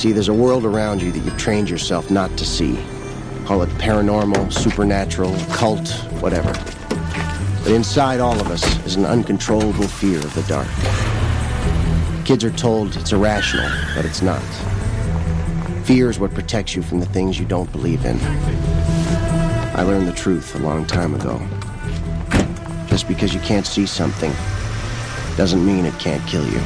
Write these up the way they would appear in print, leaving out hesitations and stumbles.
See, there's a world around you that you've trained yourself not to see. Call it paranormal, supernatural, cult, whatever. But inside all of us is an uncontrollable fear of the dark. Kids are told it's irrational, but it's not. Fear is what protects you from the things you don't believe in. I learned the truth a long time ago. Just because you can't see something doesn't mean it can't kill you.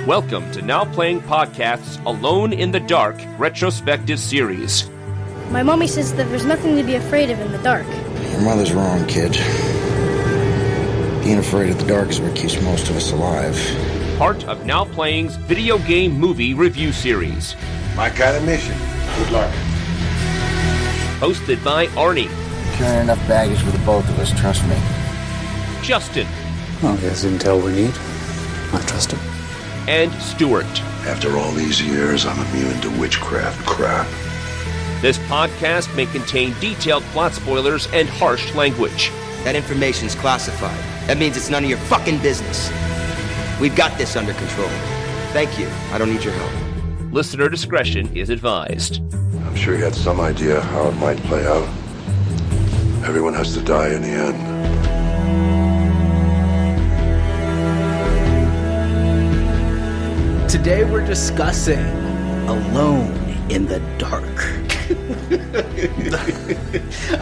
Welcome to Now Playing Podcast's Alone in the Dark retrospective series. My mommy says that there's nothing to be afraid of in the dark. Your mother's wrong, kid. Being afraid of the dark is what keeps most of us alive. Part of Now Playing's video game movie review series. My kind of mission. Good luck. Hosted by Arnie. Carrying enough baggage for the both of us, trust me. Justin. Well, he has intel we need. I trust him. And Stuart. After all these years, I'm immune to witchcraft crap. This podcast may contain detailed plot spoilers and harsh language. That information's classified. That means it's none of your fucking business. We've got this under control. Thank you. I don't need your help. Listener discretion is advised. I'm sure you had some idea how it might play out. Everyone has to die in the end. Today we're discussing Alone in the Dark.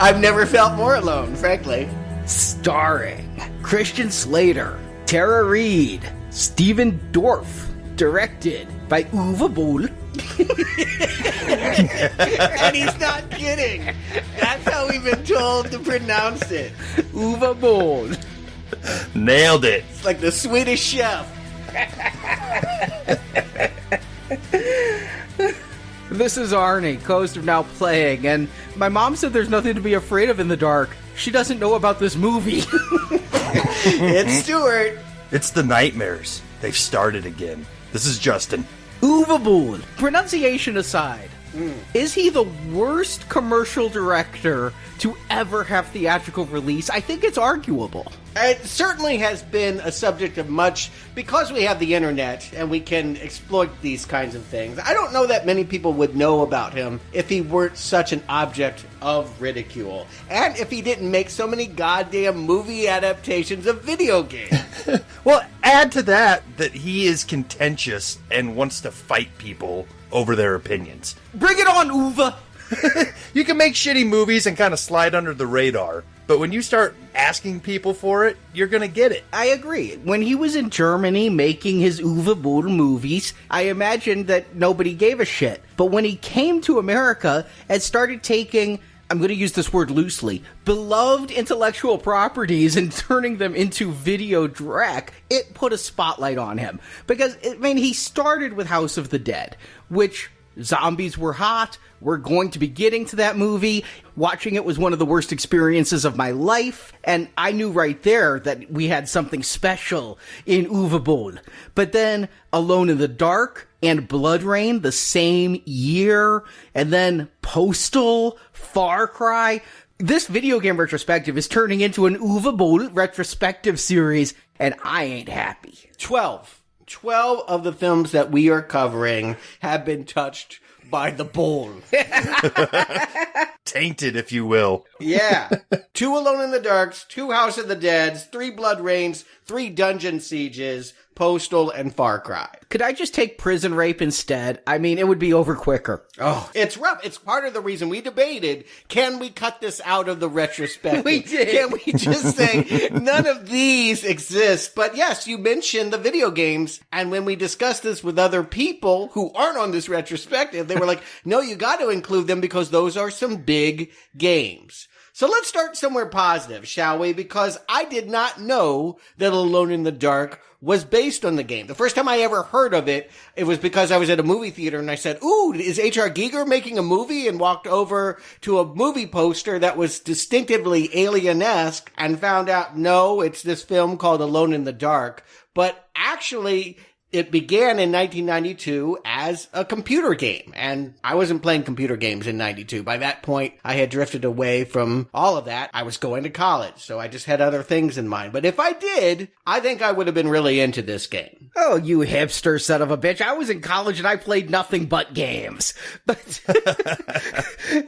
I've never felt more alone, frankly. Starring Christian Slater, Tara Reid, Stephen Dorff. Directed by Uwe Boll. And he's not kidding. That's how we've been told to pronounce it. Uwe Boll. Nailed it. It's like the Swedish chef. This is Arnie, host of Now Playing, and my mom said there's nothing to be afraid of in the dark. She doesn't know about this movie. It's Stuart. It's the nightmares. They've started again. This is Justin. Uwe Boll. Pronunciation aside, is he the worst commercial director to ever have theatrical release? I think it's arguable. It certainly has been a subject of much, because we have the internet and we can exploit these kinds of things. I don't know that many people would know about him if he weren't such an object of ridicule. And if he didn't make so many goddamn movie adaptations of video games. Well, add to that he is contentious and wants to fight people over their opinions. Bring it on, Uwe! You can make shitty movies and kind of slide under the radar, but when you start asking people for it, you're going to get it. I agree. When he was in Germany making his Uwe Boll movies, I imagined that nobody gave a shit. But when he came to America and started taking, I'm going to use this word loosely, beloved intellectual properties and turning them into video direct, it put a spotlight on him. Because, he started with House of the Dead, which zombies were hot. We're going to be getting to that movie. Watching it was one of the worst experiences of my life, and I knew right there that we had something special in Uwe Boll. But then Alone in the Dark and Blood Rain the same year, and then Postal, Far Cry. This video game retrospective is turning into an Uwe Boll retrospective series, and I ain't happy. 12 of the films that we are covering have been touched by the Boll. Tainted, if you will. Yeah. 2 Alone in the Darks, 2 House of the Deads, 3 Blood Rains, 3 Dungeon Sieges, Postal, and Far Cry. Could I just take Prison Rape instead? It would be over quicker. Oh, it's rough. It's part of the reason we debated, can we cut this out of the retrospective? We did. Can we just say, none of these exist? But yes, you mentioned the video games, and when we discussed this with other people who aren't on this retrospective, they were like, no, you got to include them because those are some big games. So let's start somewhere positive, shall we? Because I did not know that Alone in the Dark was based on the game. The first time I ever heard of it, it was because I was at a movie theater and I said, ooh, is H.R. Giger making a movie? And walked over to a movie poster that was distinctively Alien-esque and found out, no, it's this film called Alone in the Dark. But actually, It began in 1992 as a computer game, and I wasn't playing computer games in 92. By that point, I had drifted away from all of that. I was going to college, so I just had other things in mind. But if I did, I think I would have been really into this game. Oh, you hipster son of a bitch. I was in college and I played nothing but games. But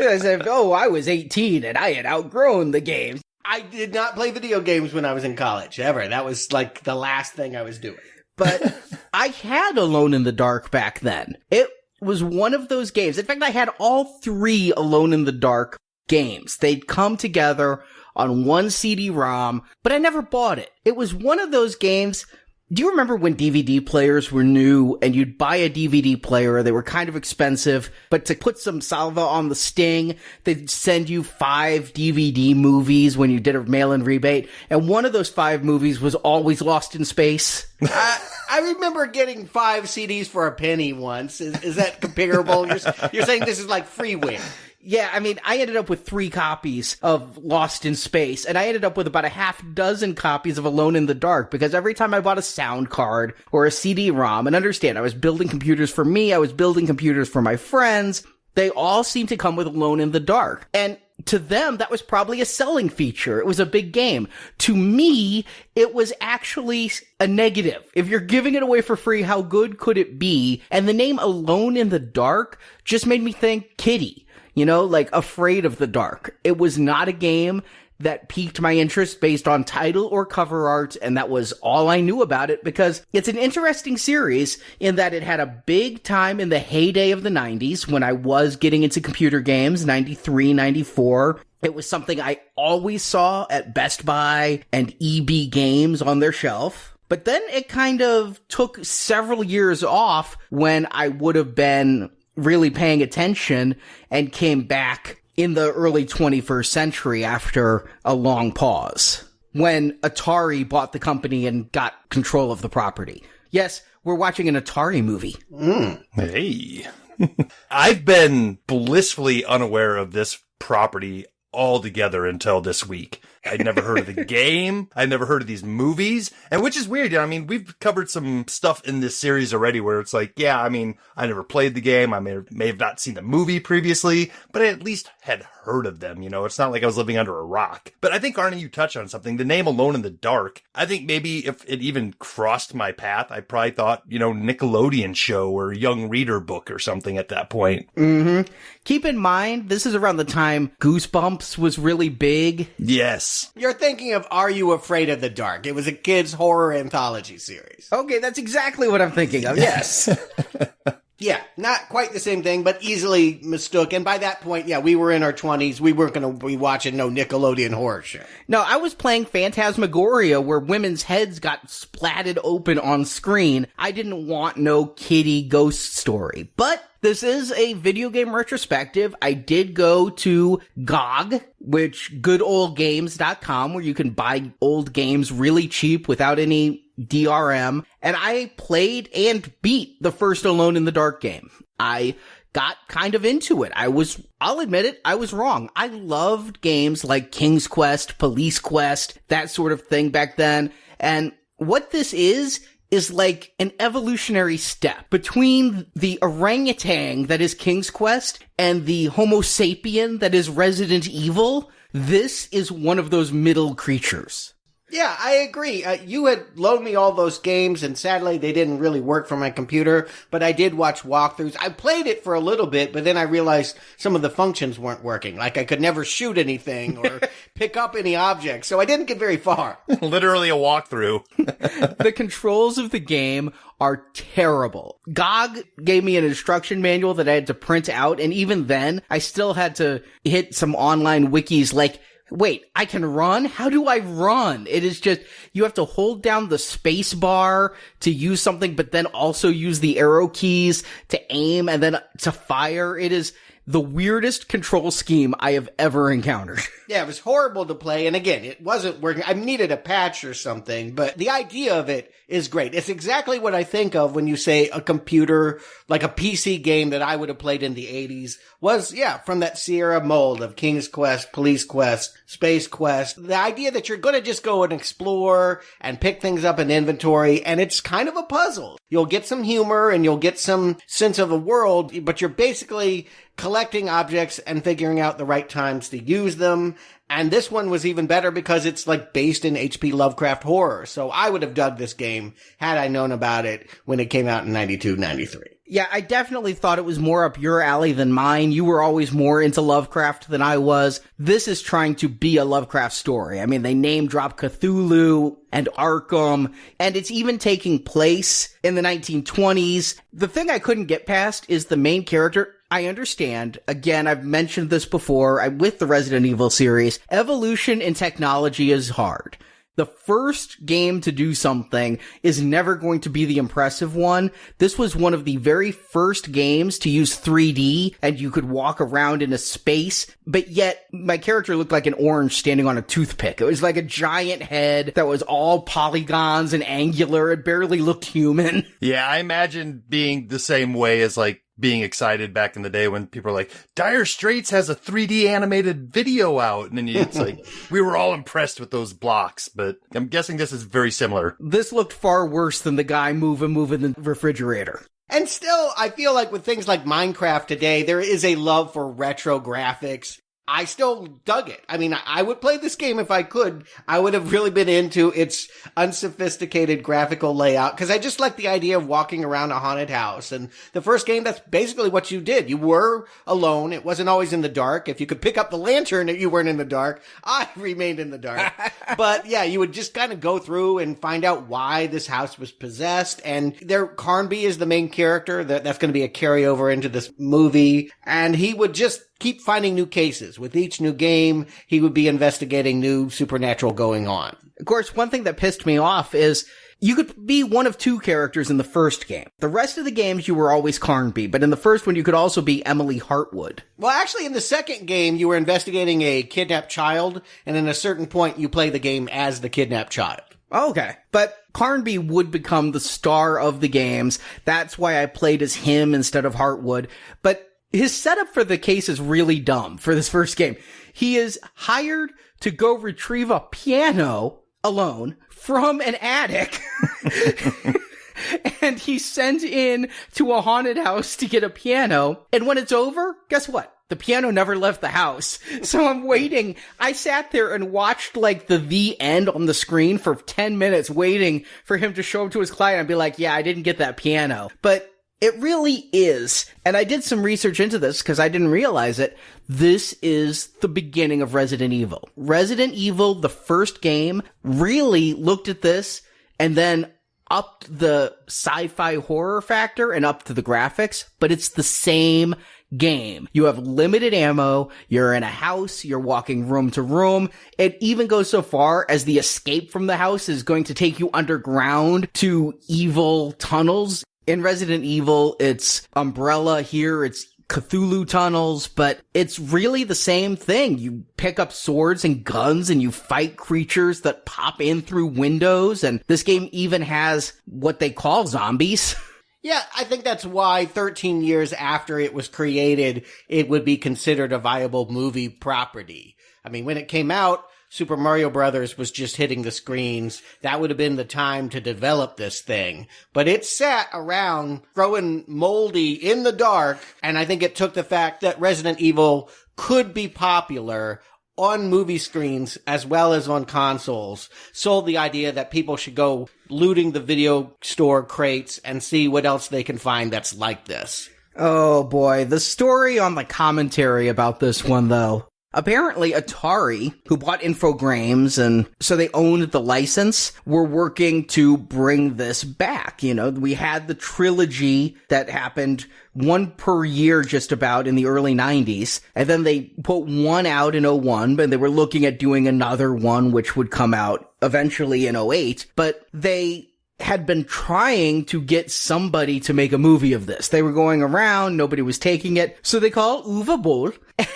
as if, I was 18 and I had outgrown the games. I did not play video games when I was in college, ever. That was like the last thing I was doing. But I had Alone in the Dark back then. It was one of those games. In fact, I had all 3 Alone in the Dark games. They'd come together on one CD-ROM, but I never bought it. It was one of those games. Do you remember when DVD players were new and you'd buy a DVD player? They were kind of expensive, but to put some salva on the sting, they'd send you 5 DVD movies when you did a mail-in rebate. And one of those 5 movies was Always Lost in Space. I remember getting 5 CDs for a penny once. Is that comparable? You're saying this is like freeware. Yeah, I mean, I ended up with 3 copies of Lost in Space, and I ended up with about a half dozen copies of Alone in the Dark, because every time I bought a sound card or a CD-ROM, and understand, I was building computers for me, I was building computers for my friends, they all seemed to come with Alone in the Dark. And to them, that was probably a selling feature. It was a big game. To me, it was actually a negative. If you're giving it away for free, how good could it be? And the name Alone in the Dark just made me think kiddie. Like afraid of the dark. It was not a game that piqued my interest based on title or cover art, and that was all I knew about it, because it's an interesting series in that it had a big time in the heyday of the 90s when I was getting into computer games, 93, 94. It was something I always saw at Best Buy and EB Games on their shelf. But then it kind of took several years off when I would have been really paying attention, and came back in the early 21st century after a long pause, when Atari bought the company and got control of the property. Yes, we're watching an Atari movie. Hey. I've been blissfully unaware of this property altogether until this week. I'd never heard of the game. I'd never heard of these movies. And which is weird. I mean, we've covered some stuff in this series already where it's like, yeah, I mean, I never played the game. I may have not seen the movie previously, but I at least had heard of them. It's not like I was living under a rock. But I think, Arnie, you touched on something. The name Alone in the Dark. I think maybe if it even crossed my path, I probably thought, Nickelodeon show or Young Reader book or something at that point. Mm-hmm. Keep in mind, this is around the time Goosebumps was really big. Yes. You're thinking of Are You Afraid of the Dark? It was a kids' horror anthology series. Okay, that's exactly what I'm thinking of, yes. Yeah, not quite the same thing, but easily mistook. And by that point, yeah, we were in our 20s. We weren't going to be watching no Nickelodeon horror show. No, I was playing Phantasmagoria, where women's heads got splatted open on screen. I didn't want no kiddie ghost story. But this is a video game retrospective. I did go to GOG, which goodoldgames.com, where you can buy old games really cheap without any DRM, and I played and beat the first Alone in the Dark game. I got kind of into it. I'll admit it, I was wrong. I loved games like King's Quest, Police Quest, that sort of thing back then, and what this is like an evolutionary step between the orangutan that is King's Quest and the Homo sapien that is Resident Evil. This is one of those middle creatures. Yeah, I agree. You had loaned me all those games, and sadly they didn't really work for my computer, but I did watch walkthroughs. I played it for a little bit, but then I realized some of the functions weren't working. Like I could never shoot anything or pick up any objects, so I didn't get very far. Literally a walkthrough. The controls of the game are terrible. GOG gave me an instruction manual that I had to print out, and even then, I still had to hit some online wikis like, wait, I can run? How do I run? It is just, you have to hold down the space bar to use something, but then also use the arrow keys to aim and then to fire. the weirdest control scheme I have ever encountered. Yeah, it was horrible to play. And again, it wasn't working. I needed a patch or something, but the idea of it is great. It's exactly what I think of when you say a computer, like a PC game that I would have played in the 80s was, yeah, from that Sierra mold of King's Quest, Police Quest, Space Quest. The idea that you're going to just go and explore and pick things up in inventory, and it's kind of a puzzle. You'll get some humor and you'll get some sense of a world, but you're basically collecting objects and figuring out the right times to use them. And this one was even better because it's like based in H.P. Lovecraft horror. So I would have dug this game had I known about it when it came out in 92, 93. Yeah, I definitely thought it was more up your alley than mine. You were always more into Lovecraft than I was. This is trying to be a Lovecraft story. I mean, they name drop Cthulhu and Arkham, and it's even taking place in the 1920s. The thing I couldn't get past is the main character. I understand. Again, I've mentioned this before with the Resident Evil series. Evolution in technology is hard. The first game to do something is never going to be the impressive one. This was one of the very first games to use 3D, and you could walk around in a space, but yet my character looked like an orange standing on a toothpick. It was like a giant head that was all polygons and angular. It barely looked human. Yeah, I imagine being the same way as like being excited back in the day when people are like, Dire Straits has a 3D animated video out. And then it's like, we were all impressed with those blocks, but I'm guessing this is very similar. This looked far worse than the guy moving the refrigerator. And still, I feel like with things like Minecraft today, there is a love for retro graphics. I still dug it. I mean, I would play this game if I could. I would have really been into its unsophisticated graphical layout because I just like the idea of walking around a haunted house. And the first game, that's basically what you did. You were alone. It wasn't always in the dark. If you could pick up the lantern, you weren't in the dark. I remained in the dark. But yeah, you would just kind of go through and find out why this house was possessed. And Carnby is the main character. That's going to be a carryover into this movie. And he would just keep finding new cases. With each new game, he would be investigating new supernatural going on. Of course, one thing that pissed me off is you could be one of two characters in the first game. The rest of the games, you were always Carnby, but in the first one, you could also be Emily Hartwood. Well, actually, in the second game, you were investigating a kidnapped child, and at a certain point, you play the game as the kidnapped child. Okay. But Carnby would become the star of the games. That's why I played as him instead of Hartwood. But his setup for the case is really dumb for this first game. He is hired to go retrieve a piano alone from an attic. And he's sent in to a haunted house to get a piano. And when it's over, guess what? The piano never left the house. So I'm waiting. I sat there and watched like the end on the screen for 10 minutes waiting for him to show up to his client and be like, yeah, I didn't get that piano. But it really is, and I did some research into this because I didn't realize it, this is the beginning of Resident Evil. Resident Evil, the first game, really looked at this and then upped the sci-fi horror factor and upped the graphics, but it's the same game. You have limited ammo, you're in a house, you're walking room to room. It even goes so far as the escape from the house is going to take you underground to evil tunnels. In Resident Evil, it's Umbrella. Here, it's Cthulhu tunnels, but it's really the same thing. You pick up swords and guns and you fight creatures that pop in through windows, and this game even has what they call zombies. Yeah, I think that's why 13 years after it was created, it would be considered a viable movie property. I mean, when it came out, Super Mario Brothers was just hitting the screens. That would have been the time to develop this thing. But it sat around growing moldy in the dark, and I think it took the fact that Resident Evil could be popular on movie screens as well as on consoles, sold the idea that people should go looting the video store crates and see what else they can find that's like this. Oh boy, the story on the commentary about this one, though. Apparently, Atari, who bought Infogrames, and so they owned the license, were working to bring this back. You know, we had the trilogy that happened, one per year just about in the early 90s, and then they put one out in 01, but they were looking at doing another one, which would come out eventually in 08, but they had been trying to get somebody to make a movie of this. They were going around, nobody was taking it. So they call Uwe Boll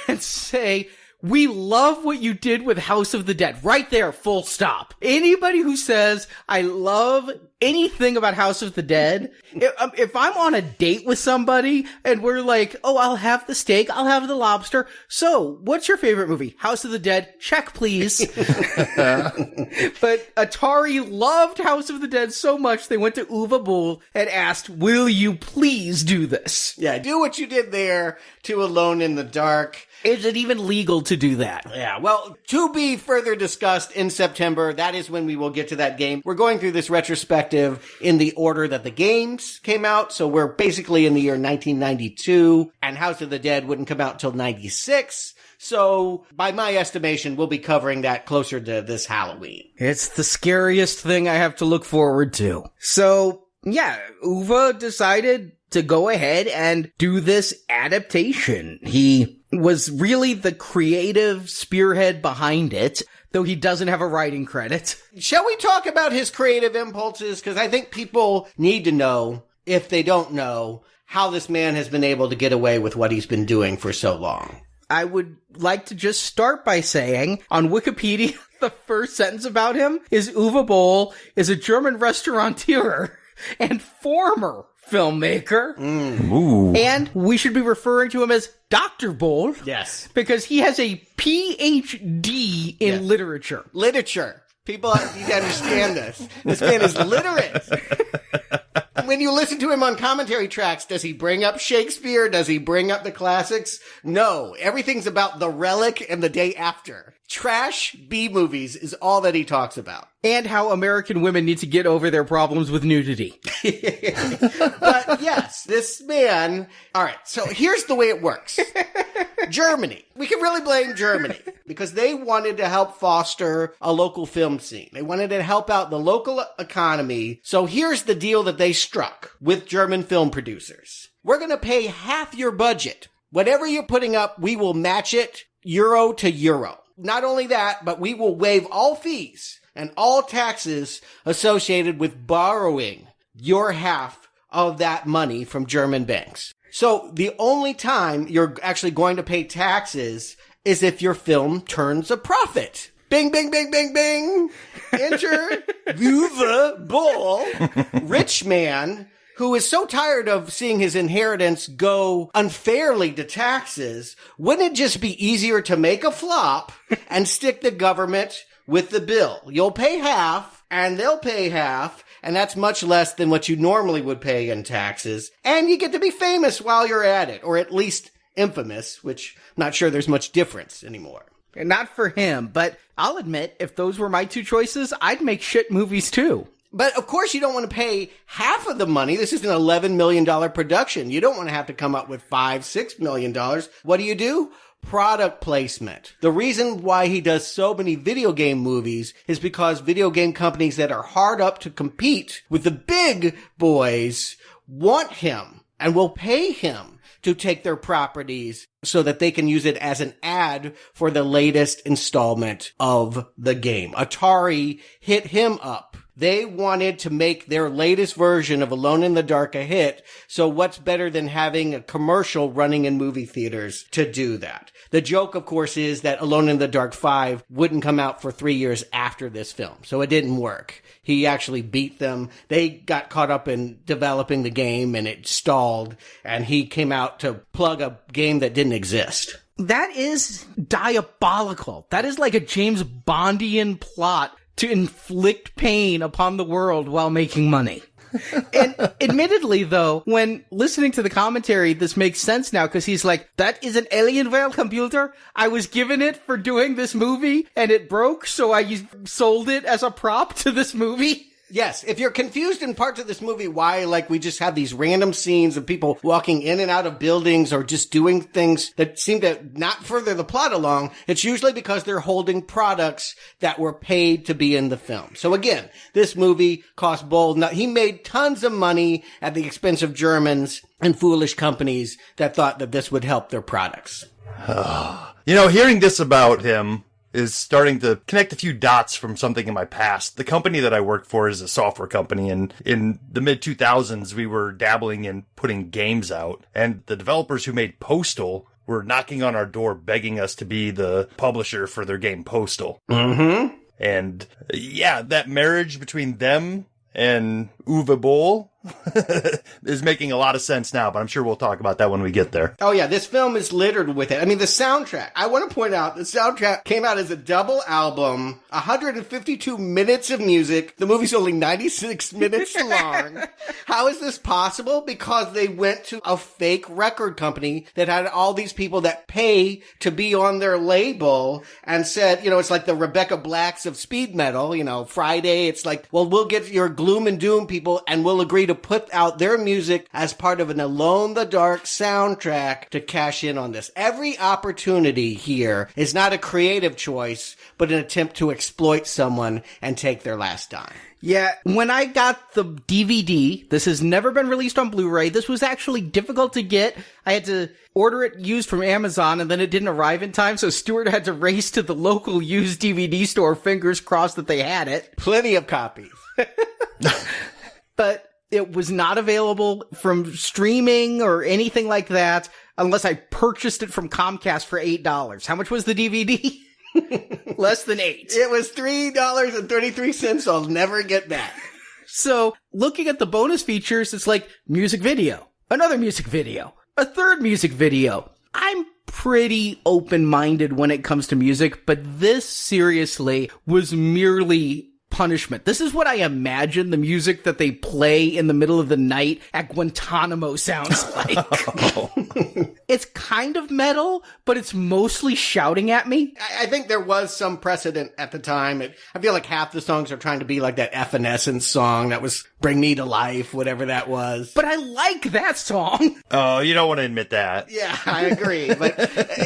and say, we love what you did with House of the Dead. Right there, full stop. Anybody who says, I love anything about House of the Dead, if I'm on a date with somebody and we're like, oh, I'll have the steak, I'll have the lobster. So, what's your favorite movie? House of the Dead? Check, please. But Atari loved House of the Dead so much, they went to Uwe Boll and asked, will you please do this? Yeah, do what you did there to Alone in the Dark. Is it even legal to do that? Yeah, well, to be further discussed in September, that is when we will get to that game. We're going through this retrospective in the order that the games came out, so we're basically in the year 1992, and House of the Dead wouldn't come out until 96. So, by my estimation, we'll be covering that closer to this Halloween. It's the scariest thing I have to look forward to. So, yeah, Uwe decided to go ahead and do this adaptation. He was really the creative spearhead behind it, though he doesn't have a writing credit. Shall we talk about his creative impulses? Because I think people need to know, if they don't know, how this man has been able to get away with what he's been doing for so long. I would like to just start by saying, on Wikipedia, the first sentence about him is Uwe Boll is a German restaurateur and former filmmaker. Ooh. And we should be referring to him as Dr. Boll. Yes. Because he has a PhD in literature. Literature. People need to understand this. This man is literate. When you listen to him on commentary tracks, does he bring up Shakespeare? Does he bring up the classics? No. Everything's about The Relic and The Day After. Trash B-movies is all that he talks about. And how American women need to get over their problems with nudity. But yes, this man... All right, so here's the way it works. Germany. We can really blame Germany because they wanted to help foster a local film scene. They wanted to help out the local economy. So here's the deal that they struck with German film producers. We're going to pay half your budget. Whatever you're putting up, we will match it euro to euro. Not only that, but we will waive all fees and all taxes associated with borrowing your half of that money from German banks. So the only time you're actually going to pay taxes is if your film turns a profit. Bing, bing, bing, bing, bing. Enter Uwe Boll, rich man who is so tired of seeing his inheritance go unfairly to taxes. Wouldn't it just be easier to make a flop and stick the government with the bill? You'll pay half and they'll pay half. And that's much less than what you normally would pay in taxes. And you get to be famous while you're at it, or at least infamous, which I'm not sure there's much difference anymore. Not for him, but I'll admit, if those were my two choices, I'd make shit movies too. But of course you don't want to pay half of the money. This is an $11 million production. You don't want to have to come up with $5-6 million. What do? Product placement. The reason why he does so many video game movies is because video game companies that are hard up to compete with the big boys want him and will pay him to take their properties so that they can use it as an ad for the latest installment of the game. Atari hit him up. They wanted to make their latest version of Alone in the Dark a hit, so what's better than having a commercial running in movie theaters to do that? The joke, of course, is that Alone in the Dark 5 wouldn't come out for 3 years after this film, so it didn't work. He actually beat them. They got caught up in developing the game, and it stalled, and he came out to plug a game that didn't exist. That is diabolical. That is like a James Bondian plot to inflict pain upon the world while making money. And admittedly, though, when listening to the commentary, this makes sense now, because he's like, that is an Alienware computer. I was given it for doing this movie, and it broke, so I sold it as a prop to this movie. Yes, if you're confused in parts of this movie why, like, we just have these random scenes of people walking in and out of buildings or just doing things that seem to not further the plot along, it's usually because they're holding products that were paid to be in the film. So again, this movie cost Boll, he made tons of money at the expense of Germans and foolish companies that thought that this would help their products. Hearing this about him is starting to connect a few dots from something in my past. The company that I worked for is a software company, and in the mid-2000s, we were dabbling in putting games out, and the developers who made Postal were knocking on our door begging us to be the publisher for their game Postal. Mm-hmm. And yeah, that marriage between them and Uwe Boll is making a lot of sense now, but I'm sure we'll talk about that when we get there. Oh yeah, this film is littered with it. I mean, the soundtrack. I want to point out, the soundtrack came out as a double album, 152 minutes of music. The movie's only 96 minutes long. How is this possible? Because they went to a fake record company that had all these people that pay to be on their label and said, it's like the Rebecca Blacks of speed metal, Friday. It's like, well, we'll get your gloom and doom people and we'll agree to put out their music as part of an Alone in the Dark soundtrack to cash in on this. Every opportunity here is not a creative choice, but an attempt to exploit someone and take their last dime. Yeah, when I got the DVD, this has never been released on Blu-ray. This was actually difficult to get. I had to order it used from Amazon, and then it didn't arrive in time, so Stuart had to race to the local used DVD store, fingers crossed that they had it. Plenty of copies. But it was not available from streaming or anything like that unless I purchased it from Comcast for $8. How much was the DVD? Less than $8. It was $3.33. I'll never get back. So looking at the bonus features, it's like music video, another music video, a third music video. I'm pretty open-minded when it comes to music, but this seriously was merely punishment. This is what I imagine the music that they play in the middle of the night at Guantanamo sounds like. It's kind of metal, but it's mostly shouting at me. I think there was some precedent at the time. I feel like half the songs are trying to be like that Evanescence song that was Bring Me to Life, whatever that was. But I like that song. Oh, you don't want to admit that. Yeah, I agree. But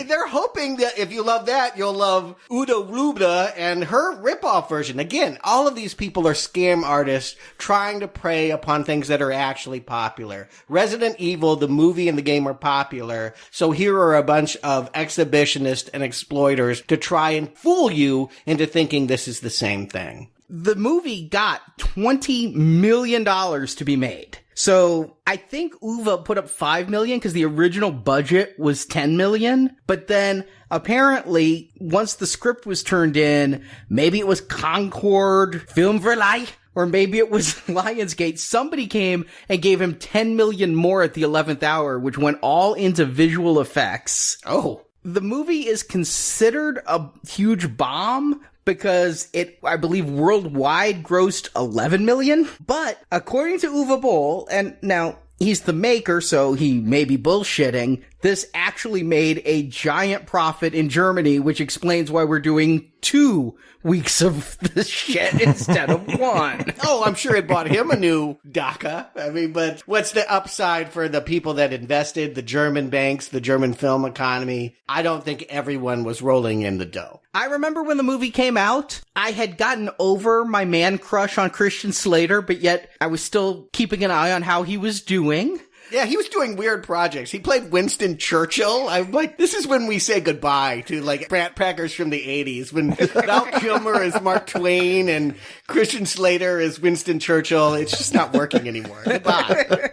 they're hoping that if you love that, you'll love Udo Rubla and her ripoff version. Again, all of these people are scam artists trying to prey upon things that are actually popular. Resident Evil, the movie and the game are popular. So here are a bunch of exhibitionists and exploiters to try and fool you into thinking this is the same thing. The movie got $20 million to be made. So I think Uwe put up $5 million because the original budget was $10 million. But then apparently once the script was turned in, maybe it was Concord Film Verleih, or maybe it was Lionsgate. Somebody came and gave him $10 million more at the 11th hour, which went all into visual effects. Oh. The movie is considered a huge bomb because it, I believe, worldwide grossed $11 million. But according to Uwe Boll, and now he's the maker, so he may be bullshitting, this actually made a giant profit in Germany, which explains why we're doing 2 weeks of this shit instead of 1. Oh, I'm sure it bought him a new DACA. I mean, but what's the upside for the people that invested, the German banks, the German film economy? I don't think everyone was rolling in the dough. I remember when the movie came out, I had gotten over my man crush on Christian Slater, but yet I was still keeping an eye on how he was doing. Yeah, he was doing weird projects. He played Winston Churchill. I'm like, this is when we say goodbye to like Brat Packers from the 80s, when Val Kilmer is Mark Twain and Christian Slater is Winston Churchill. It's just not working anymore. Goodbye.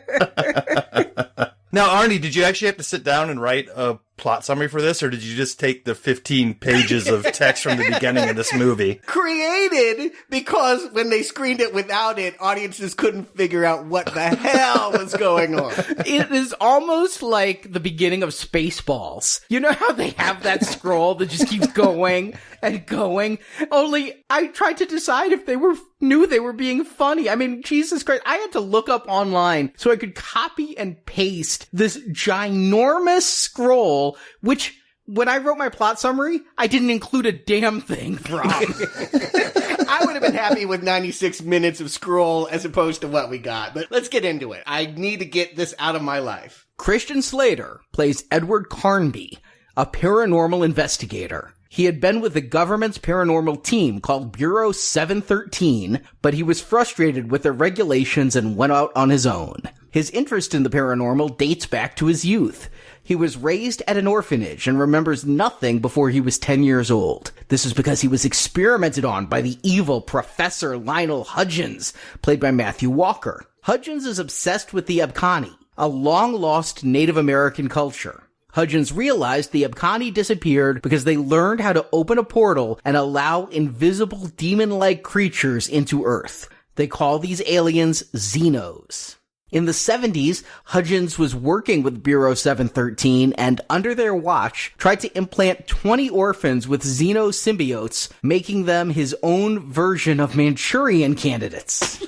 Now, Arnie, did you actually have to sit down and write a plot summary for this, or did you just take the 15 pages of text from the beginning of this movie? Created because when they screened it without it, audiences couldn't figure out what the hell was going on. It is almost like the beginning of Spaceballs. You know how they have that scroll that just keeps going and going? Only I tried to decide if they knew they were being funny. I mean, Jesus Christ, I had to look up online so I could copy and paste this ginormous scroll, which, when I wrote my plot summary, I didn't include a damn thing from. I would have been happy with 96 minutes of scroll as opposed to what we got. But let's get into it. I need to get this out of my life. Christian Slater plays Edward Carnby, a paranormal investigator. He had been with the government's paranormal team called Bureau 713, but he was frustrated with their regulations and went out on his own. His interest in the paranormal dates back to his youth. He was raised at an orphanage and remembers nothing before he was 10 years old. This is because he was experimented on by the evil Professor Lionel Hudgens, played by Matthew Walker. Hudgens is obsessed with the Abkhani, a long-lost Native American culture. Hudgens realized the Abkhani disappeared because they learned how to open a portal and allow invisible demon-like creatures into Earth. They call these aliens Xenos. In the 70s, Hudgens was working with Bureau 713 and, under their watch, tried to implant 20 orphans with Xeno symbiotes, making them his own version of Manchurian candidates.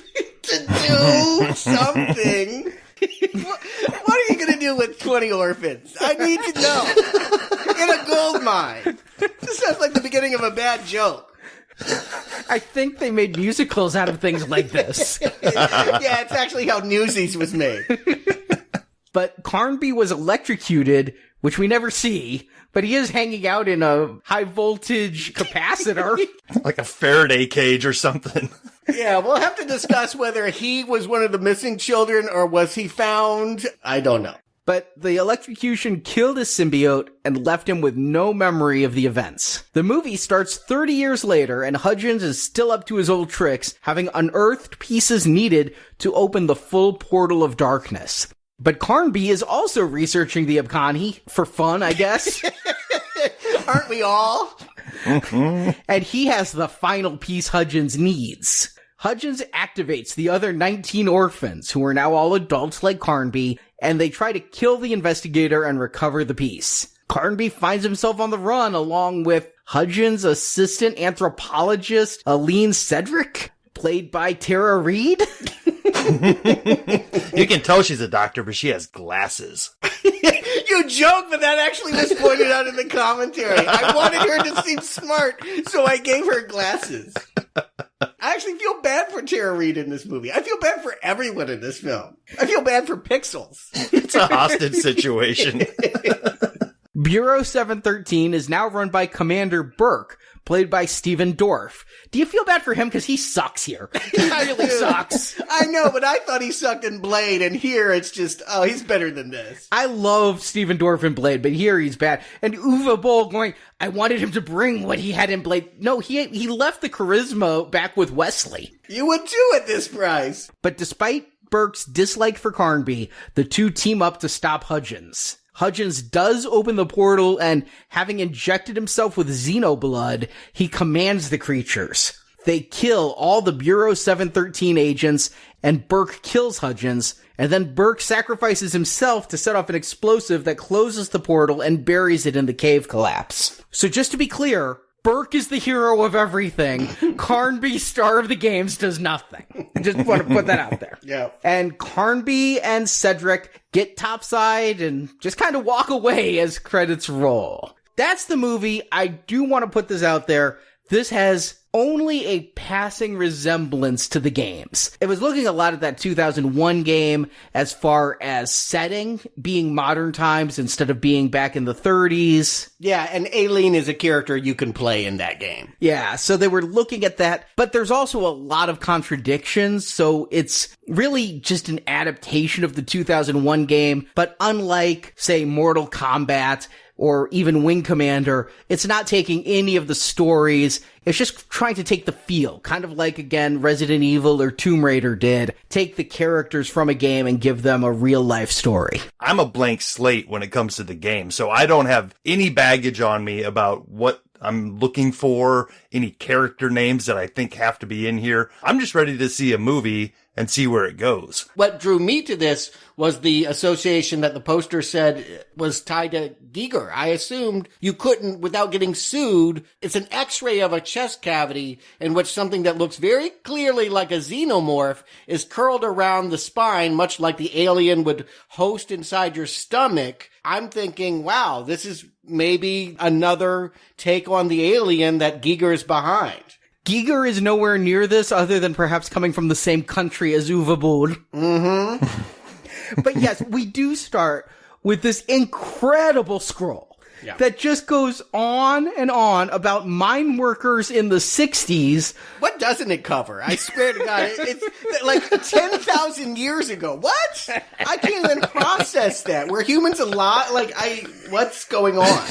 To do something... What are you going to do with 20 orphans? I need to know. In a gold mine. This sounds like the beginning of a bad joke. I think they made musicals out of things like this. Yeah, it's actually how Newsies was made. But Carnby was electrocuted, which we never see, but he is hanging out in a high-voltage capacitor. Like a Faraday cage or something. Yeah, we'll have to discuss whether he was one of the missing children or was he found. I don't know. But the electrocution killed his symbiote and left him with no memory of the events. The movie starts 30 years later, and Hudgens is still up to his old tricks, having unearthed pieces needed to open the full portal of darkness. But Carnby is also researching the Abkhani, for fun, I guess. Aren't we all? And he has the final piece Hudgens needs. Hudgens activates the other 19 orphans, who are now all adults like Carnby, and they try to kill the investigator and recover the piece. Carnby finds himself on the run along with Hudgens' assistant anthropologist, Aline Cedric, played by Tara Reid. You can tell she's a doctor, but she has glasses. You joke, but that actually was pointed out in the commentary. I wanted her to seem smart, so I gave her glasses. I actually feel bad for Tara Reid in this movie. I feel bad for everyone in this film. I feel bad for Pixels. It's a hostage situation. Bureau 713 is now run by Commander Burke, played by Stephen Dorff. Do you feel bad for him? Because he sucks here. He really sucks. I know, but I thought he sucked in Blade, and here it's just, oh, he's better than this. I love Stephen Dorff in Blade, but here he's bad. And Uwe Boll going, I wanted him to bring what he had in Blade. No, he left the charisma back with Wesley. You would too at this price. But despite Burke's dislike for Carnby, the two team up to stop Hudgens. Hudgens does open the portal, and having injected himself with Xenoblood, he commands the creatures. They kill all the Bureau 713 agents, and Burke kills Hudgens, and then Burke sacrifices himself to set off an explosive that closes the portal and buries it in the cave collapse. So just to be clear, Burke is the hero of everything. Carnby, star of the games, does nothing. Just want to put that out there. Yeah. And Carnby and Cedric get topside and just kind of walk away as credits roll. That's the movie. I do want to put this out there. This has only a passing resemblance to the games. It was looking a lot at that 2001 game as far as setting, being modern times instead of being back in the 30s. Yeah, and Aileen is a character you can play in that game. Yeah, so they were looking at that, but there's also a lot of contradictions, so it's really just an adaptation of the 2001 game, but unlike, say, Mortal Kombat or even Wing Commander, it's not taking any of the stories. It's just trying to take the feel, kind of like, again, Resident Evil or Tomb Raider did. Take the characters from a game and give them a real-life story. I'm a blank slate when it comes to the game, so I don't have any baggage on me about what I'm looking for, any character names that I think have to be in here. I'm just ready to see a movie and see where it goes. What drew me to this was the association that the poster said was tied to Giger. I assumed you couldn't without getting sued. It's an x-ray of a chest cavity in which something that looks very clearly like a xenomorph is curled around the spine, much like the alien would host inside your stomach. I'm thinking, wow, this is maybe another take on the alien that Giger is behind. Giger is nowhere near this other than perhaps coming from the same country as Uwe Boll. Mm-hmm. But yes, we do start with this incredible scroll. that just goes on and on about mine workers in the 60s. What doesn't it cover? I swear to God, it's like 10,000 years ago. What? I can't even process that. Were humans alive? What's going on?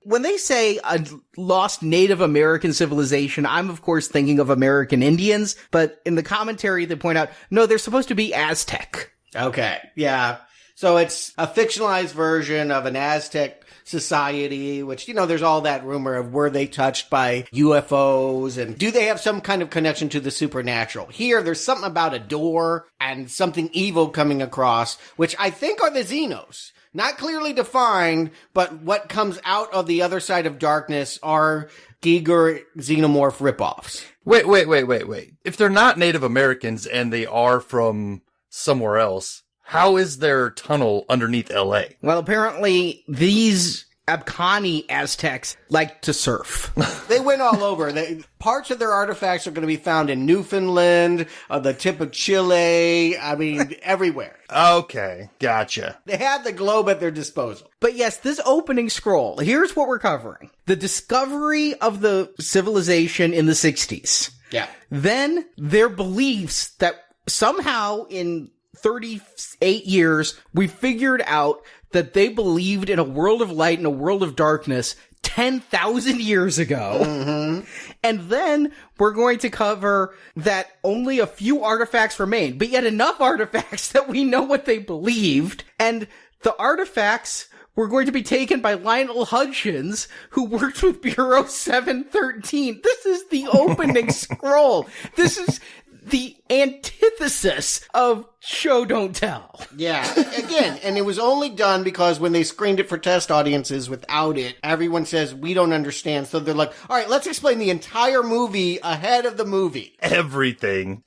When they say a lost Native American civilization, I'm of course thinking of American Indians, but in the commentary they point out, no, they're supposed to be Aztec. Okay, yeah. So it's a fictionalized version of an Aztec society, which, there's all that rumor of were they touched by UFOs and do they have some kind of connection to the supernatural? Here, there's something about a door and something evil coming across, which I think are the Xenos. Not clearly defined, but what comes out of the other side of darkness are Giger xenomorph ripoffs. Wait. If they're not Native Americans and they are from somewhere else, how is there tunnel underneath LA? Well, apparently these Abkhani Aztecs like to surf. They went all over. Parts of their artifacts are going to be found in Newfoundland, the tip of Chile, everywhere. Okay, gotcha. They had the globe at their disposal. But yes, this opening scroll, here's what we're covering. The discovery of the civilization in the 60s. Yeah. Then their beliefs that somehow in 38 years, we figured out that they believed in a world of light and a world of darkness 10,000 years ago. Mm-hmm. And then we're going to cover that only a few artifacts remain, but yet enough artifacts that we know what they believed. And the artifacts were going to be taken by Lionel Hutchins, who worked with Bureau 713. This is the opening scroll. This is the antithesis of show don't tell. Yeah, again, and it was only done because when they screened it for test audiences without it, everyone says, we don't understand. So they're like, all right, let's explain the entire movie ahead of the movie. Everything.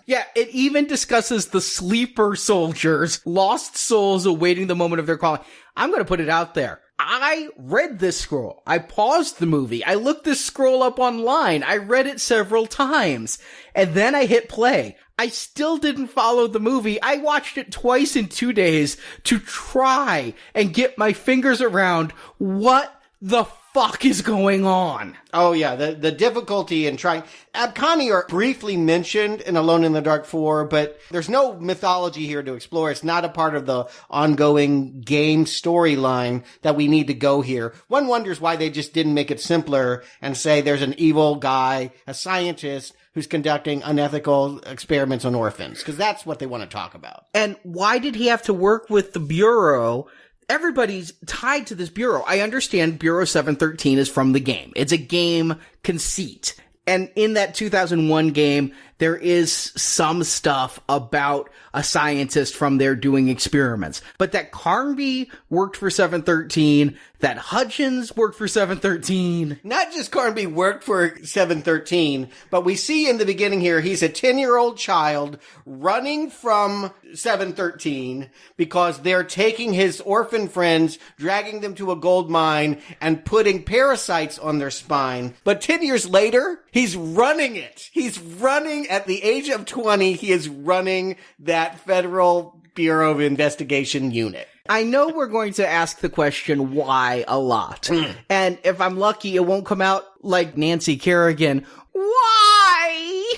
Yeah, it even discusses the sleeper soldiers, lost souls awaiting the moment of their calling. I'm going to put it out there. I read this scroll. I paused the movie. I looked this scroll up online. I read it several times. And then I hit play. I still didn't follow the movie. I watched it twice in 2 days to try and get my fingers around what the fuck is going on. Oh yeah, the difficulty in trying. Abkhani are briefly mentioned in Alone in the Dark 4, but there's no mythology here to explore. It's not a part of the ongoing game storyline that we need to go here. One wonders why they just didn't make it simpler and say there's an evil guy, a scientist, who's conducting unethical experiments on orphans, because that's what they want to talk about. And why did he have to work with the Bureau? Everybody's tied to this Bureau. I understand Bureau 713 is from the game. It's a game conceit. And in that 2001 game, there is some stuff about a scientist from there doing experiments. But that Carnby worked for 713, that Hutchins worked for 713. Not just Carnby worked for 713, but we see in the beginning here, he's a 10-year-old child running from 713 because they're taking his orphan friends, dragging them to a gold mine, and putting parasites on their spine. But 10 years later, he's running it. He's running at the age of 20. He is running that Federal Bureau of Investigation unit. I know we're going to ask the question why a lot. And if I'm lucky, it won't come out like Nancy Kerrigan. Why?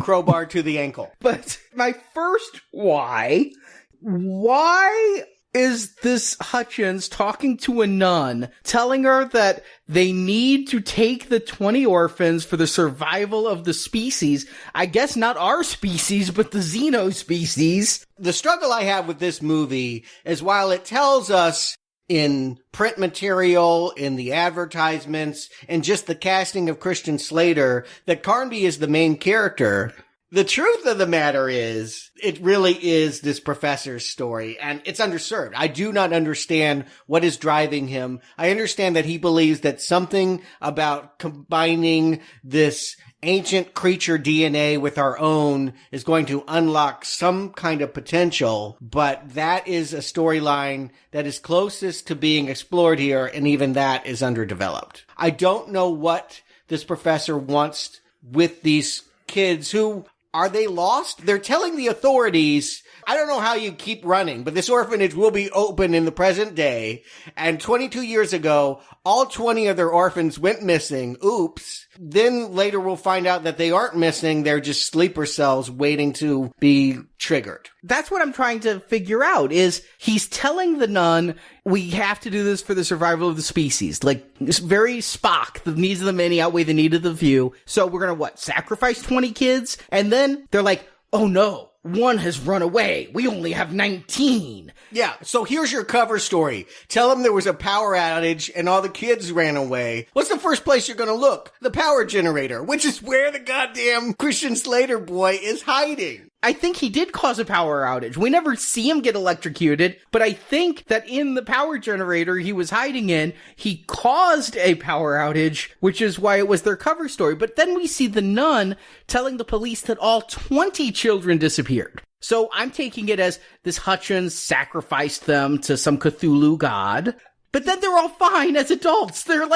Crowbar to the ankle. But my first why is this Hutchins talking to a nun, telling her that they need to take the 20 orphans for the survival of the species? I guess not our species, but the Xeno species. The struggle I have with this movie is while it tells us in print material, in the advertisements, and just the casting of Christian Slater, that Carnby is the main character, the truth of the matter is, it really is this professor's story, and it's underserved. I do not understand what is driving him. I understand that he believes that something about combining this ancient creature DNA with our own is going to unlock some kind of potential, but that is a storyline that is closest to being explored here, and even that is underdeveloped. I don't know what this professor wants with these kids who Are they lost? They're telling the authorities, I don't know how you keep running, but this orphanage will be open in the present day. And 22 years ago, all 20 of their orphans went missing. Oops. Then later we'll find out that they aren't missing. They're just sleeper cells waiting to be triggered. That's what I'm trying to figure out, is he's telling the nun, we have to do this for the survival of the species. Like, it's very Spock. The needs of the many outweigh the need of the few. So we're gonna, sacrifice 20 kids? And then they're like, oh no, one has run away. We only have 19. Yeah, so here's your cover story. Tell them there was a power outage and all the kids ran away. What's the first place you're gonna look? The power generator, which is where the goddamn Christian Slater boy is hiding. I think he did cause a power outage. We never see him get electrocuted, but I think that in the power generator he was hiding in, he caused a power outage, which is why it was their cover story. But then we see the nun telling the police that all 20 children disappeared. So I'm taking it as this Hutchins sacrificed them to some Cthulhu god. But then they're all fine as adults. They're in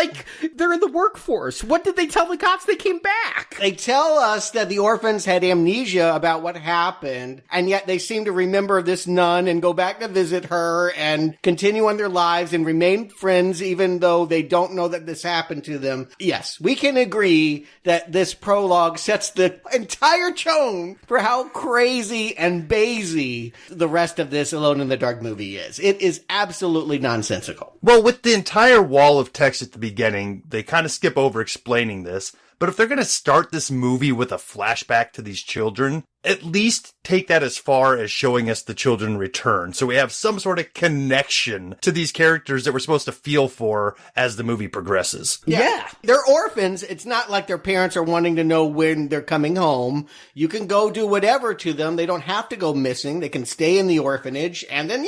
the workforce. What did they tell the cops? They came back. They tell us that the orphans had amnesia about what happened, and yet they seem to remember this nun and go back to visit her and continue on their lives and remain friends even though they don't know that this happened to them. Yes, we can agree that this prologue sets the entire tone for how crazy and bazy the rest of this Alone in the Dark movie is. It is absolutely nonsensical. Well, with the entire wall of text at the beginning, they kind of skip over explaining this. But if they're going to start this movie with a flashback to these children, at least take that as far as showing us the children return. So we have some sort of connection to these characters that we're supposed to feel for as the movie progresses. Yeah. They're orphans. It's not like their parents are wanting to know when they're coming home. You can go do whatever to them. They don't have to go missing. They can stay in the orphanage. And then,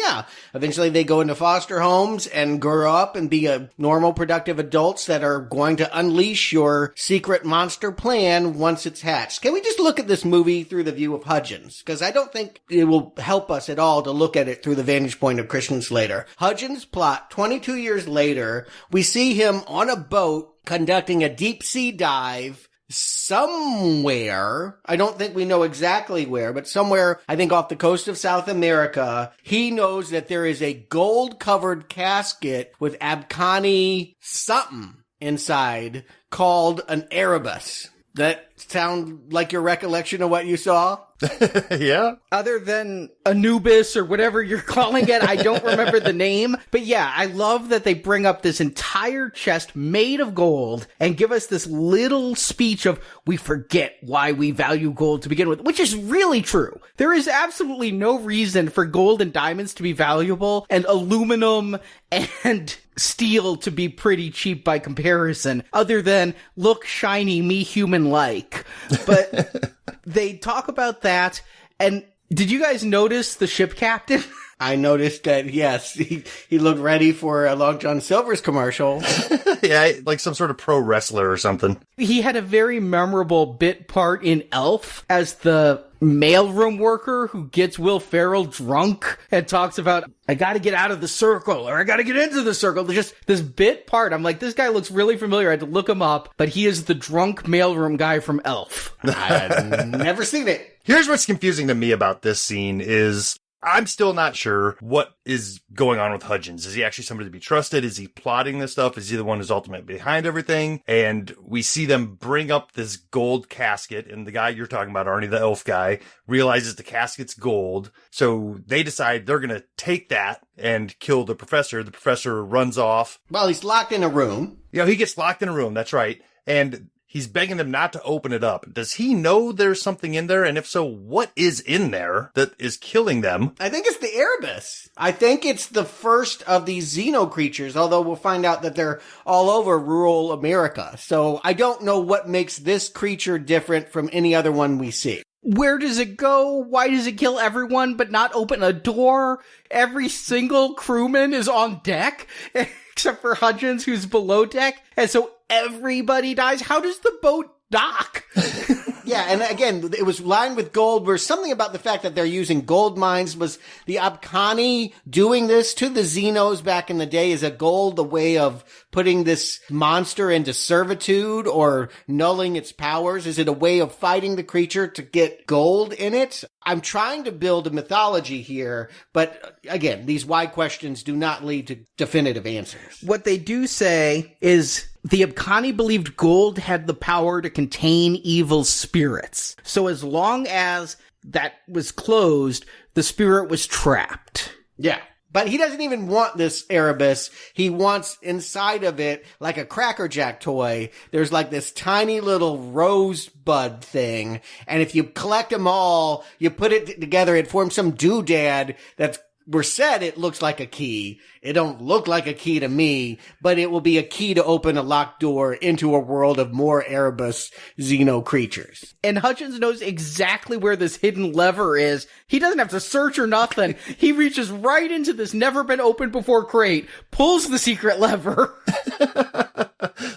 eventually they go into foster homes and grow up and be a normal, productive adults that are going to unleash your secret monster plan once it's hatched. Can we just look at this movie through the view of Hudgens? Because I don't think it will help us at all to look at it through the vantage point of Christian Slater. Hudgens' plot, 22 years later, we see him on a boat conducting a deep sea dive somewhere. I don't think we know exactly where, but somewhere, I think off the coast of South America. He knows that there is a gold-covered casket with Abkhani something inside called an Erebus. That sound like your recollection of what you saw? Yeah. Other than Anubis or whatever you're calling it, I don't remember the name. But yeah, I love that they bring up this entire chest made of gold and give us this little speech of, we forget why we value gold to begin with, which is really true. There is absolutely no reason for gold and diamonds to be valuable and aluminum and steel to be pretty cheap by comparison, other than look shiny, me human-like. But they talk about that, and did you guys notice the ship captain? I noticed that, yes, he looked ready for a Long John Silver's commercial. Yeah, like some sort of pro wrestler or something. He had a very memorable bit part in Elf as the mailroom worker who gets Will Ferrell drunk and talks about, I gotta get out of the circle, or I gotta get into the circle. There's just this bit part. I'm like, this guy looks really familiar. I had to look him up, but he is the drunk mailroom guy from Elf. I've never seen it. Here's what's confusing to me about this scene is I'm still not sure what is going on with Hudgens. Is he actually somebody to be trusted? Is he plotting this stuff? Is he the one who's ultimately behind everything? And we see them bring up this gold casket, and the guy you're talking about, Arnie, the elf guy, realizes the casket's gold. So they decide they're going to take that and kill the professor. The professor runs off. Well, he's locked in a room. Yeah, he gets locked in a room. That's right. And he's begging them not to open it up. Does he know there's something in there? And if so, what is in there that is killing them? I think it's the Erebus. I think it's the first of these Xeno creatures, although we'll find out that they're all over rural America. So I don't know what makes this creature different from any other one we see. Where does it go? Why does it kill everyone but not open a door? Every single crewman is on deck, except for Hudgens, who's below deck. And so everybody dies. How does the boat dock? Yeah, and again, it was lined with gold, where something about the fact that they're using gold mines was the Abkhani doing this to the Xenos back in the day. Is a gold a way of putting this monster into servitude or nulling its powers? Is it a way of fighting the creature to get gold in it? I'm trying to build a mythology here, but again, these why questions do not lead to definitive answers. What they do say is the Abkhani believed gold had the power to contain evil spirits. So as long as that was closed, the spirit was trapped. Yeah. But he doesn't even want this Erebus. He wants inside of it, like a Cracker Jack toy, there's like this tiny little rosebud thing. And if you collect them all, you put it together, it forms some doodad that's said it looks like a key. It don't look like a key to me, but it will be a key to open a locked door into a world of more Erebus Xeno creatures. And Hutchins knows exactly where this hidden lever is. He doesn't have to search or nothing. He reaches right into this never been opened before crate, pulls the secret lever.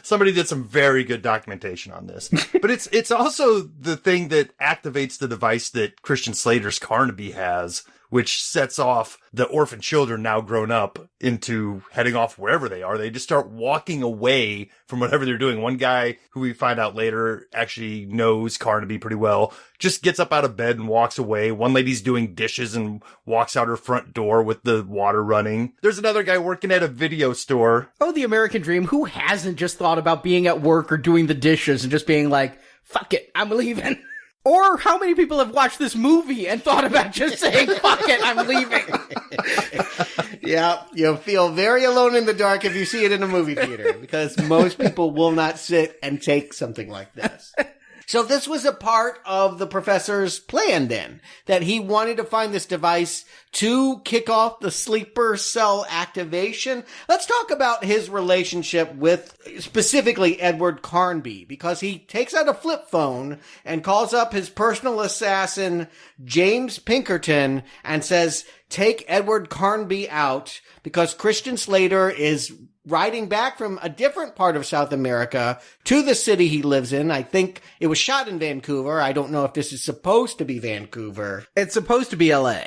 Somebody did some very good documentation on this. But it's also the thing that activates the device that Christian Slater's Carnaby has, which sets off the orphan children now grown up into heading off wherever they are. They just start walking away from whatever they're doing. One guy, who we find out later actually knows Carnaby pretty well, just gets up out of bed and walks away. One lady's doing dishes and walks out her front door with the water running. There's another guy working at a video store. Oh, the American dream. Who hasn't just thought about being at work or doing the dishes and just being like, fuck it, I'm leaving? Or how many people have watched this movie and thought about just saying, fuck it, I'm leaving? Yeah, you'll feel very alone in the dark if you see it in a movie theater, because most people will not sit and take something like this. So this was a part of the professor's plan then, that he wanted to find this device to kick off the sleeper cell activation. Let's talk about his relationship with specifically Edward Carnby, because he takes out a flip phone and calls up his personal assassin, James Pinkerton, and says, take Edward Carnby out because Christian Slater is riding back from a different part of South America to the city he lives in. I think it was shot in Vancouver. I don't know if this is supposed to be Vancouver. It's supposed to be LA.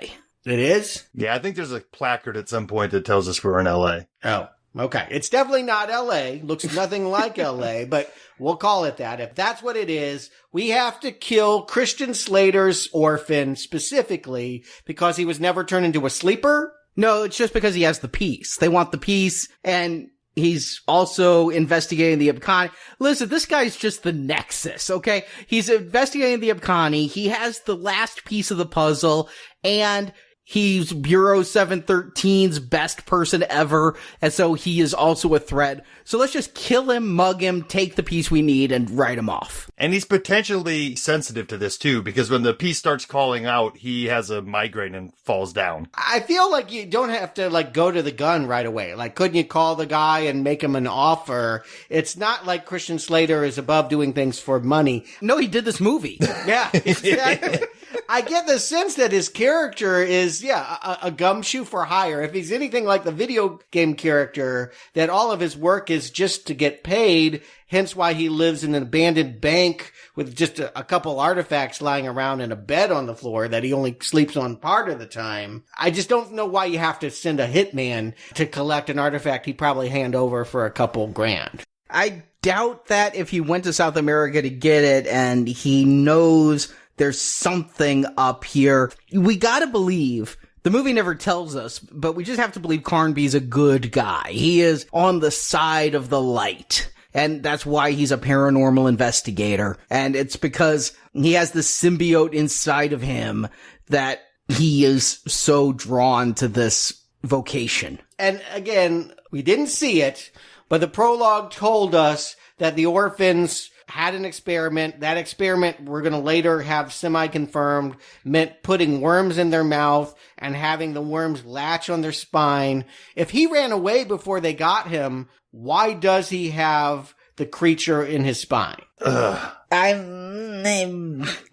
It is? Yeah, I think there's a placard at some point that tells us we're in LA. Oh, okay. It's definitely not LA. Looks nothing like LA, but we'll call it that. If that's what it is, we have to kill Christian Slater's orphan specifically because he was never turned into a sleeper. No, it's just because he has the piece. They want the piece, and he's also investigating the Abkhani. Listen, this guy's just the nexus, okay? He's investigating the Abkhani. He has the last piece of the puzzle, and he's Bureau 713's best person ever, and so he is also a threat. So let's just kill him, mug him, take the piece we need, and write him off. And he's potentially sensitive to this, too, because when the piece starts calling out, he has a migraine and falls down. I feel like you don't have to, go to the gun right away. Couldn't you call the guy and make him an offer? It's not like Christian Slater is above doing things for money. No, he did this movie. Yeah, exactly. I get the sense that his character is, a gumshoe for hire. If he's anything like the video game character, that all of his work is just to get paid, hence why he lives in an abandoned bank with just a couple artifacts lying around and a bed on the floor that he only sleeps on part of the time. I just don't know why you have to send a hitman to collect an artifact he'd probably hand over for a couple grand. I doubt that if he went to South America to get it and he knows there's something up here. We gotta believe, the movie never tells us, but we just have to believe Carnby's a good guy. He is on the side of the light. And that's why he's a paranormal investigator. And it's because he has this symbiote inside of him that he is so drawn to this vocation. And again, we didn't see it, but the prologue told us that the orphans had an experiment. That experiment, we're going to later have semi-confirmed, meant putting worms in their mouth and having the worms latch on their spine. If he ran away before they got him, why does he have the creature in his spine.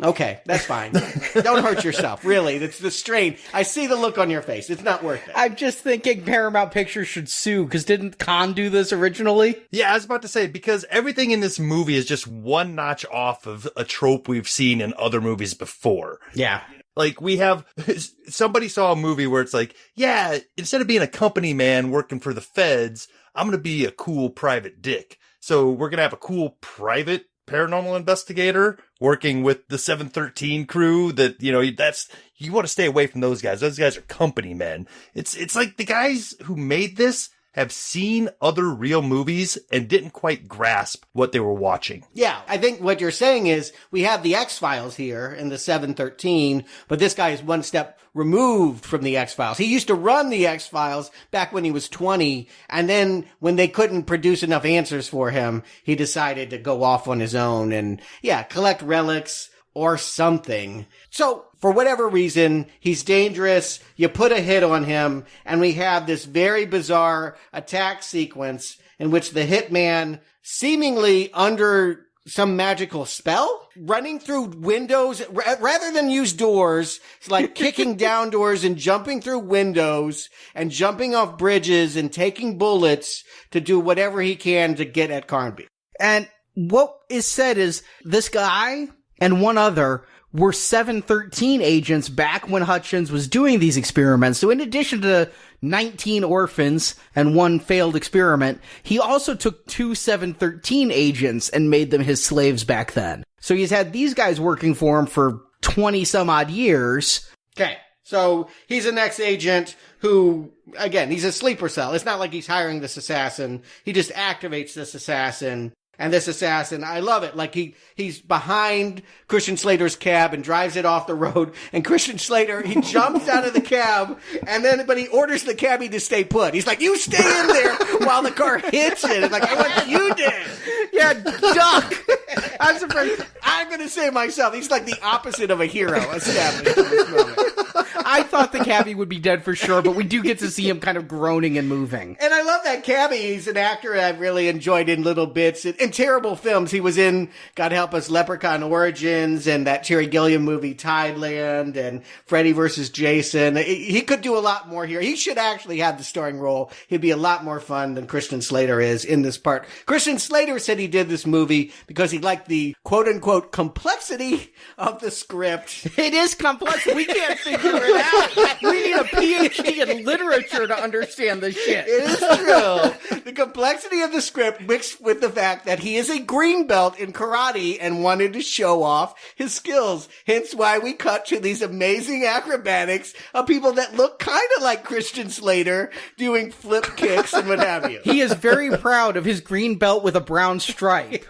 Okay, that's fine. Don't hurt yourself. Really, it's the strain. I see the look on your face. It's not worth it. I'm just thinking Paramount Pictures should sue, because didn't Khan do this originally? Yeah, I was about to say, because everything in this movie is just one notch off of a trope we've seen in other movies before. Yeah. Like, somebody saw a movie where it's like, yeah, instead of being a company man working for the feds, I'm going to be a cool private dick. So we're going to have a cool private paranormal investigator working with the 713 crew that, you want to stay away from those guys. Those guys are company men. It's like the guys who made this have seen other real movies and didn't quite grasp what they were watching. Yeah, I think what you're saying is we have the X-Files here in the 713, but this guy is one step removed from the X-Files. He used to run the X-Files back when he was 20, and then when they couldn't produce enough answers for him, he decided to go off on his own and, collect relics or something. So, for whatever reason, he's dangerous, you put a hit on him, and we have this very bizarre attack sequence in which the hitman, seemingly under some magical spell, running through windows, rather than use doors, it's like kicking down doors and jumping through windows and jumping off bridges and taking bullets to do whatever he can to get at Carnby. And what is said is this guy and one other were 713 agents back when Hutchins was doing these experiments. So in addition to 19 orphans and one failed experiment, he also took 2 713 agents and made them his slaves back then. So he's had these guys working for him for 20 some odd years. Okay. So he's an ex-agent who, again, he's a sleeper cell. It's not like he's hiring this assassin. He just activates this assassin. And this assassin, I love it. Like he's behind Christian Slater's cab and drives it off the road. And Christian Slater, he jumps out of the cab but he orders the cabbie to stay put. He's like, you stay in there while the car hits it. It's like, I want you did. Yeah, duck. I'm surprised. I'm going to say myself, he's like the opposite of a hero established in this moment. I thought the cabbie would be dead for sure, but we do get to see him kind of groaning and moving. And I love that cabbie. He's an actor I've really enjoyed in little bits. In terrible films, he was in, God help us, Leprechaun Origins and that Terry Gilliam movie, Tideland, and Freddy vs. Jason. He could do a lot more here. He should actually have the starring role. He'd be a lot more fun than Christian Slater is in this part. Christian Slater said he did this movie because he liked the quote-unquote complexity of the script. It is complex. We can't figure it out. We need a PhD in literature to understand this shit. It is true. The complexity of the script mixed with the fact that he is a green belt in karate and wanted to show off his skills. Hence why we cut to these amazing acrobatics of people that look kind of like Christian Slater doing flip kicks and what have you. He is very proud of his green belt with a brown stripe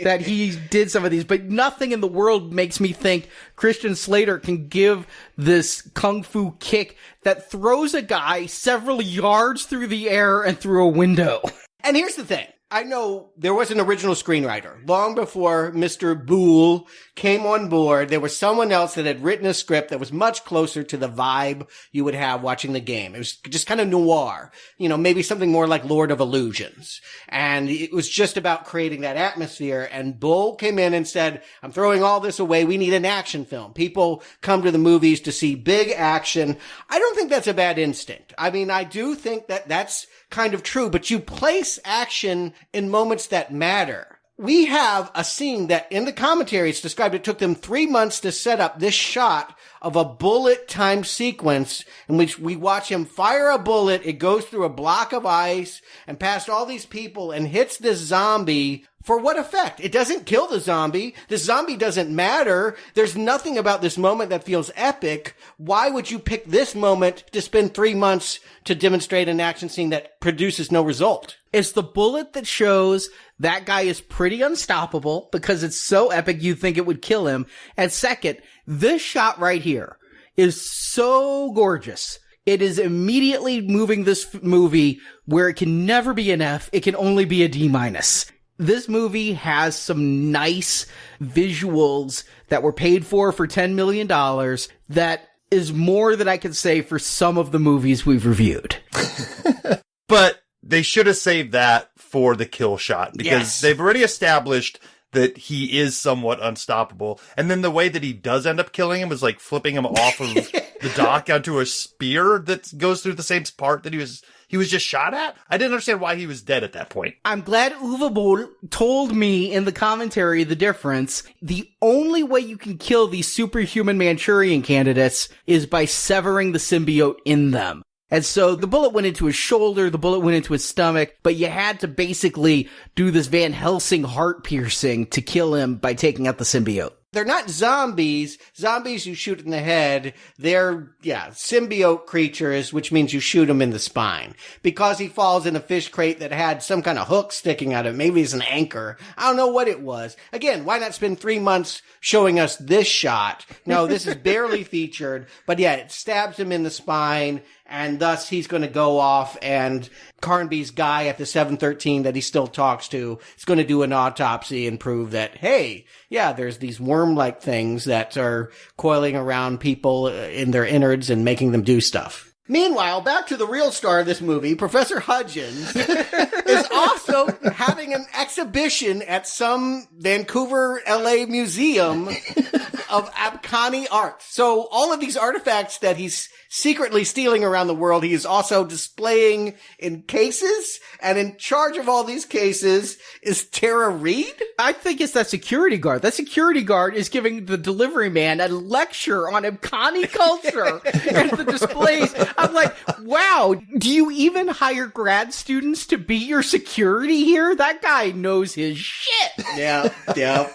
that he did some of these, but nothing in the world makes me think Christian Slater can give this kung fu kick that throws a guy several yards through the air and through a window. And here's the thing. I know there was an original screenwriter. Long before Mr. Boll came on board, there was someone else that had written a script that was much closer to the vibe you would have watching the game. It was just kind of noir. Maybe something more like Lord of Illusions. And it was just about creating that atmosphere. And Boll came in and said, I'm throwing all this away. We need an action film. People come to the movies to see big action. I don't think that's a bad instinct. I mean, I do think that that's kind of true, but you place action in moments that matter. We have a scene that in the commentary it's described it took them 3 months to set up this shot of a bullet time sequence in which we watch him fire a bullet. It goes through a block of ice and past all these people and hits this zombie. For what effect? It doesn't kill the zombie. The zombie doesn't matter. There's nothing about this moment that feels epic. Why would you pick this moment to spend 3 months to demonstrate an action scene that produces no result? It's the bullet that shows that guy is pretty unstoppable because it's so epic you think it would kill him. And second, this shot right here is so gorgeous. It is immediately moving this movie where it can never be an F. It can only be a D-. This movie has some nice visuals that were paid for $10 million. That is more than I can say for some of the movies we've reviewed. But They should have saved that for the kill shot because they've already established that he is somewhat unstoppable. And then the way that he does end up killing him is like flipping him off of the dock onto a spear that goes through the same part that he was just shot at. I didn't understand why he was dead at that point. I'm glad Uwe Boll told me in the commentary the difference. The only way you can kill these superhuman Manchurian candidates is by severing the symbiote in them. And so the bullet went into his shoulder, the bullet went into his stomach, but you had to basically do this Van Helsing heart piercing to kill him by taking out the symbiote. They're not zombies. Zombies you shoot in the head. They're, symbiote creatures, which means you shoot them in the spine. Because he falls in a fish crate that had some kind of hook sticking out of it. Maybe it's an anchor. I don't know what it was. Again, why not spend 3 months showing us this shot? No, this is barely featured. But it stabs him in the spine. And thus he's going to go off and Carnby's guy at the 713 that he still talks to is going to do an autopsy and prove that, hey, there's these worm-like things that are coiling around people in their innards and making them do stuff. Meanwhile, back to the real star of this movie, Professor Hudgens is also having an exhibition at some Vancouver, LA museum of Abkhani art. So all of these artifacts that he's secretly stealing around the world, he is also displaying in cases, and in charge of all these cases is Tara Reid? I think it's that security guard. That security guard is giving the delivery man a lecture on Abkhani culture and the displays. I'm like, wow, do you even hire grad students to be your security here? That guy knows his shit. Yeah.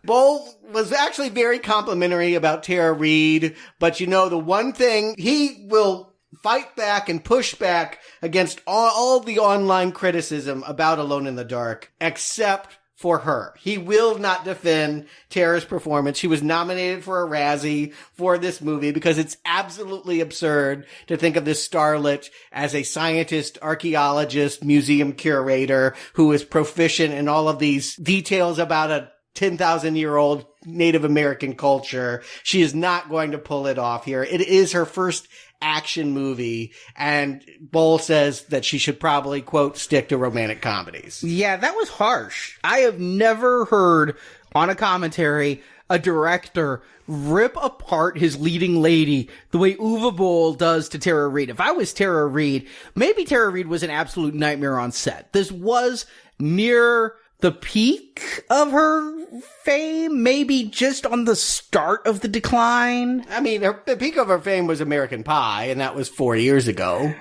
Boll was actually very complimentary about Tara Reid, but the one thing, he will fight back and push back against all the online criticism about Alone in the Dark, except for her. He will not defend Tara's performance. She was nominated for a Razzie for this movie because it's absolutely absurd to think of this starlet as a scientist, archaeologist, museum curator who is proficient in all of these details about a 10,000-year-old Native American culture. She is not going to pull it off here. It is her first action movie, and Boll says that she should probably, quote, stick to romantic comedies. Yeah, that was harsh. I have never heard on a commentary a director rip apart his leading lady the way Uwe Boll does to Tara Reid. If I was Tara Reid, maybe Tara Reid was an absolute nightmare on set. This was near the peak of her fame, maybe just on the start of the decline. I mean, the peak of her fame was American Pie, and that was 4 years ago.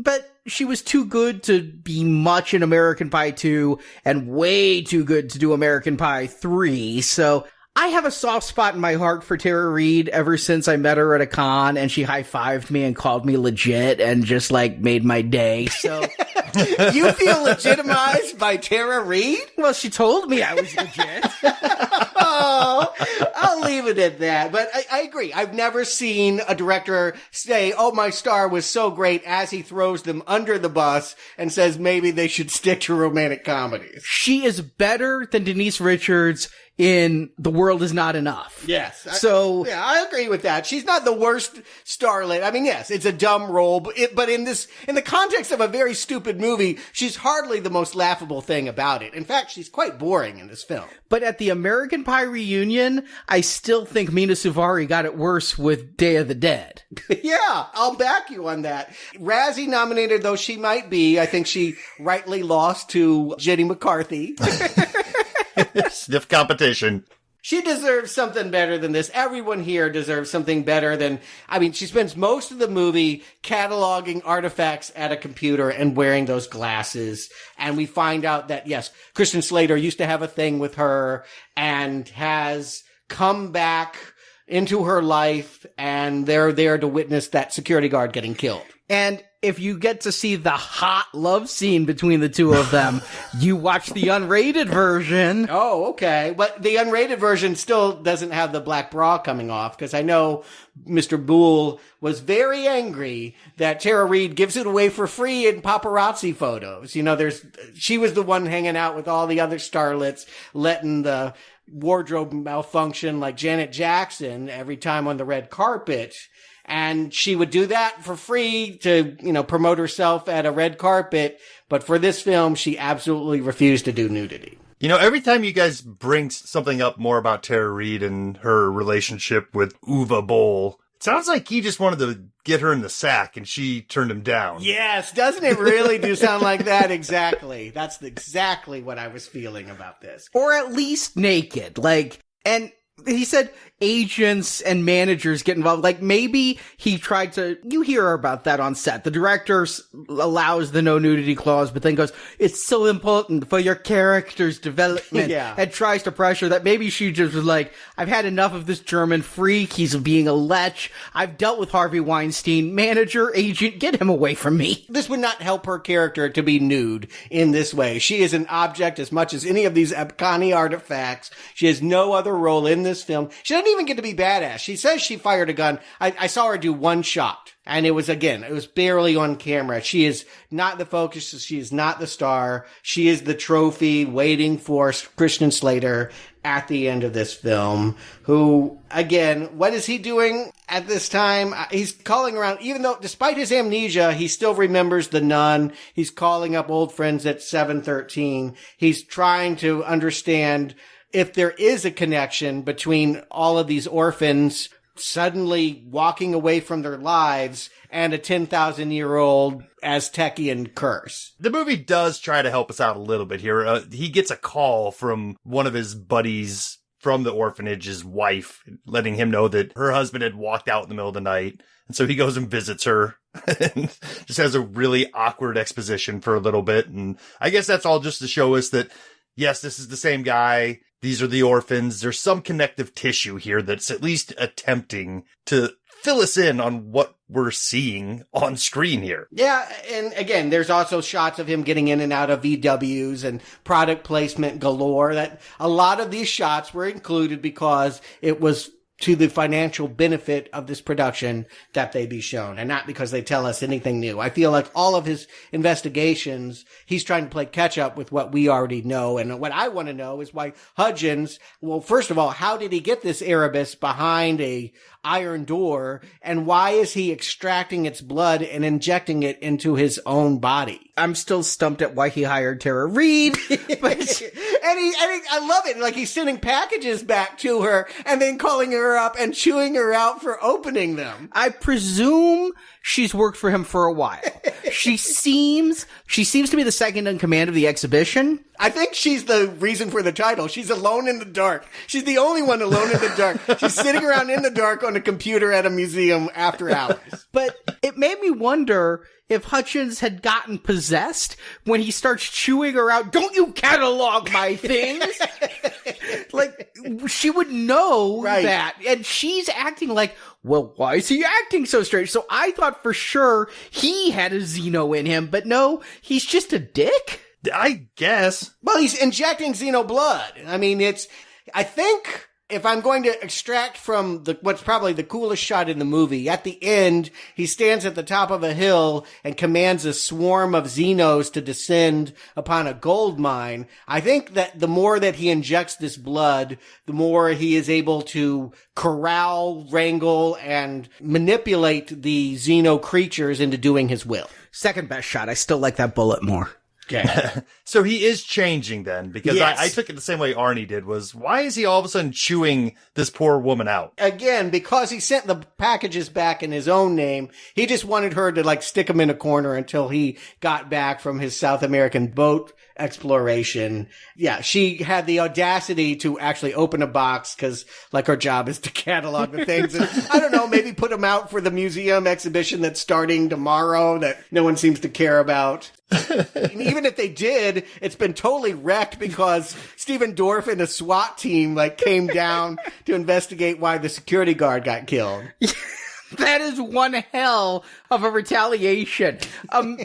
But she was too good to be much in American Pie 2 and way too good to do American Pie 3, so I have a soft spot in my heart for Tara Reid ever since I met her at a con and she high-fived me and called me legit and just, made my day, so... You feel legitimized by Tara Reid? Well, she told me I was legit. Oh, I'll leave it at that. But I agree. I've never seen a director say, oh, my star was so great, as he throws them under the bus and says maybe they should stick to romantic comedies. She is better than Denise Richards in The World Is Not Enough. Yes. So I agree with that. She's not the worst starlet. I mean, yes, it's a dumb role, but in the context of a very stupid movie, she's hardly the most laughable thing about it. In fact, she's quite boring in this film. But at the American Pie reunion, I still think Mina Suvari got it worse with Day of the Dead. Yeah, I'll back you on that. Razzie nominated though she might be, I think she rightly lost to Jenny McCarthy. Stiff competition. She deserves something better than this. Everyone here deserves something better than, she spends most of the movie cataloging artifacts at a computer and wearing those glasses. And we find out that, yes, Christian Slater used to have a thing with her and has come back into her life, and they're there to witness that security guard getting killed. And if you get to see the hot love scene between the two of them, you watch the unrated version. Oh, okay. But the unrated version still doesn't have the black bra coming off, because I know Mr. Boll was very angry that Tara Reid gives it away for free in paparazzi photos. She was the one hanging out with all the other starlets, letting the wardrobe malfunction like Janet Jackson every time on the red carpet. And she would do that for free to, promote herself at a red carpet. But for this film, she absolutely refused to do nudity. Every time you guys bring something up more about Tara Reid and her relationship with Uwe Boll, it sounds like he just wanted to get her in the sack and she turned him down. Yes, doesn't it really do sound like that? Exactly. That's exactly what I was feeling about this. Or at least naked. And he said agents and managers get involved. Maybe he tried to, you hear about that on set. The director allows the no nudity clause, but then goes, it's so important for your character's development. Yeah. And tries to pressure that. Maybe she just was like, I've had enough of this German freak. He's being a lech. I've dealt with Harvey Weinstein. Manager, agent, get him away from me. This would not help her character to be nude in this way. She is an object as much as any of these Abkhani artifacts. She has no other role in this film. She doesn't even get to be badass. She says she fired a gun. I saw her do one shot. And it was barely on camera. She is not the focus. She is not the star. She is the trophy waiting for Christian Slater at the end of this film, who, again, what is he doing at this time? He's calling around, even though, despite his amnesia, he still remembers the nun. He's calling up old friends at 713. He's trying to understand if there is a connection between all of these orphans suddenly walking away from their lives and a 10,000-year-old Aztecian curse. The movie does try to help us out a little bit here. He gets a call from one of his buddies from the orphanage's wife, letting him know that her husband had walked out in the middle of the night. And so he goes and visits her and just has a really awkward exposition for a little bit. And I guess that's all just to show us that, yes, this is the same guy. These are the orphans. There's some connective tissue here that's at least attempting to fill us in on what we're seeing on screen here. Yeah, and again, there's also shots of him getting in and out of VWs and product placement galore. That a lot of these shots were included because it was to the financial benefit of this production that they be shown, and not because they tell us anything new. I feel like all of his investigations, he's trying to play catch up with what we already know. And what I want to know is why Hudgens, well, first of all, how did he get this Erebus behind a iron door, and why is he extracting its blood and injecting it into his own body? I'm still stumped at why he hired Tara Reid. But I love it. Like, he's sending packages back to her and then calling her up and chewing her out for opening them. I presume she's worked for him for a while. She seems to be the second in command of the exhibition. I think she's the reason for the title. She's alone in the dark. She's the only one alone in the dark. She's sitting around in the dark on a computer at a museum after hours. But it made me wonder if Hutchins had gotten possessed when he starts chewing her out. Don't you catalog my things? Like, she would know that. And she's acting like, well, why is he acting so strange? So I thought for sure he had a Xeno in him, but no, he's just a dick? I guess. Well, he's injecting Xeno blood. I mean, I think if I'm going to extract from what's probably the coolest shot in the movie, at the end, he stands at the top of a hill and commands a swarm of Xenos to descend upon a gold mine. I think that the more that he injects this blood, the more he is able to corral, wrangle, and manipulate the Xeno creatures into doing his will. Second best shot. I still like that bullet more. Okay. So he is changing then, because Yes. I took it the same way Arnie did, was why is he all of a sudden chewing this poor woman out? Again, because he sent the packages back in his own name, he just wanted her to stick him in a corner until he got back from his South American boat exploration. Yeah, she had the audacity to actually open a box because her job is to catalog the things. And I don't know, maybe put them out for the museum exhibition that's starting tomorrow that no one seems to care about. Even if they did, it's been totally wrecked because Stephen Dorff and a SWAT team came down to investigate why the security guard got killed. That is one hell of a retaliation.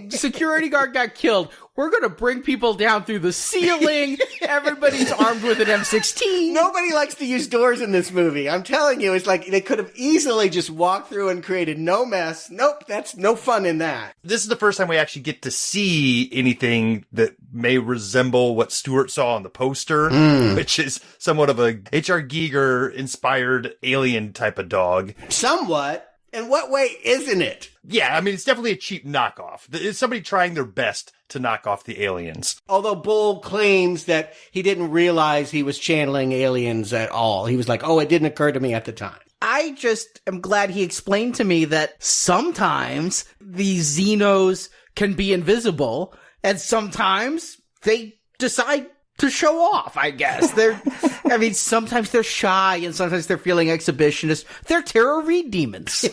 Security guard got killed. We're going to bring people down through the ceiling. Everybody's armed with an M16. Nobody likes to use doors in this movie. I'm telling you, it's they could have easily just walked through and created no mess. Nope, that's no fun in that. This is the first time we actually get to see anything that may resemble what Stuart saw on the poster, which is somewhat of a H.R. Giger-inspired alien type of dog. Somewhat. In what way isn't it? Yeah, I mean, it's definitely a cheap knockoff. It's somebody trying their best to knock off the aliens. Although Boll claims that he didn't realize he was channeling aliens at all. He was like, oh, it didn't occur to me at the time. I just am glad he explained to me that sometimes these Xenos can be invisible, and sometimes they decide to show off, I guess. Sometimes they're shy, and sometimes they're feeling exhibitionist. They're Tara Reid demons.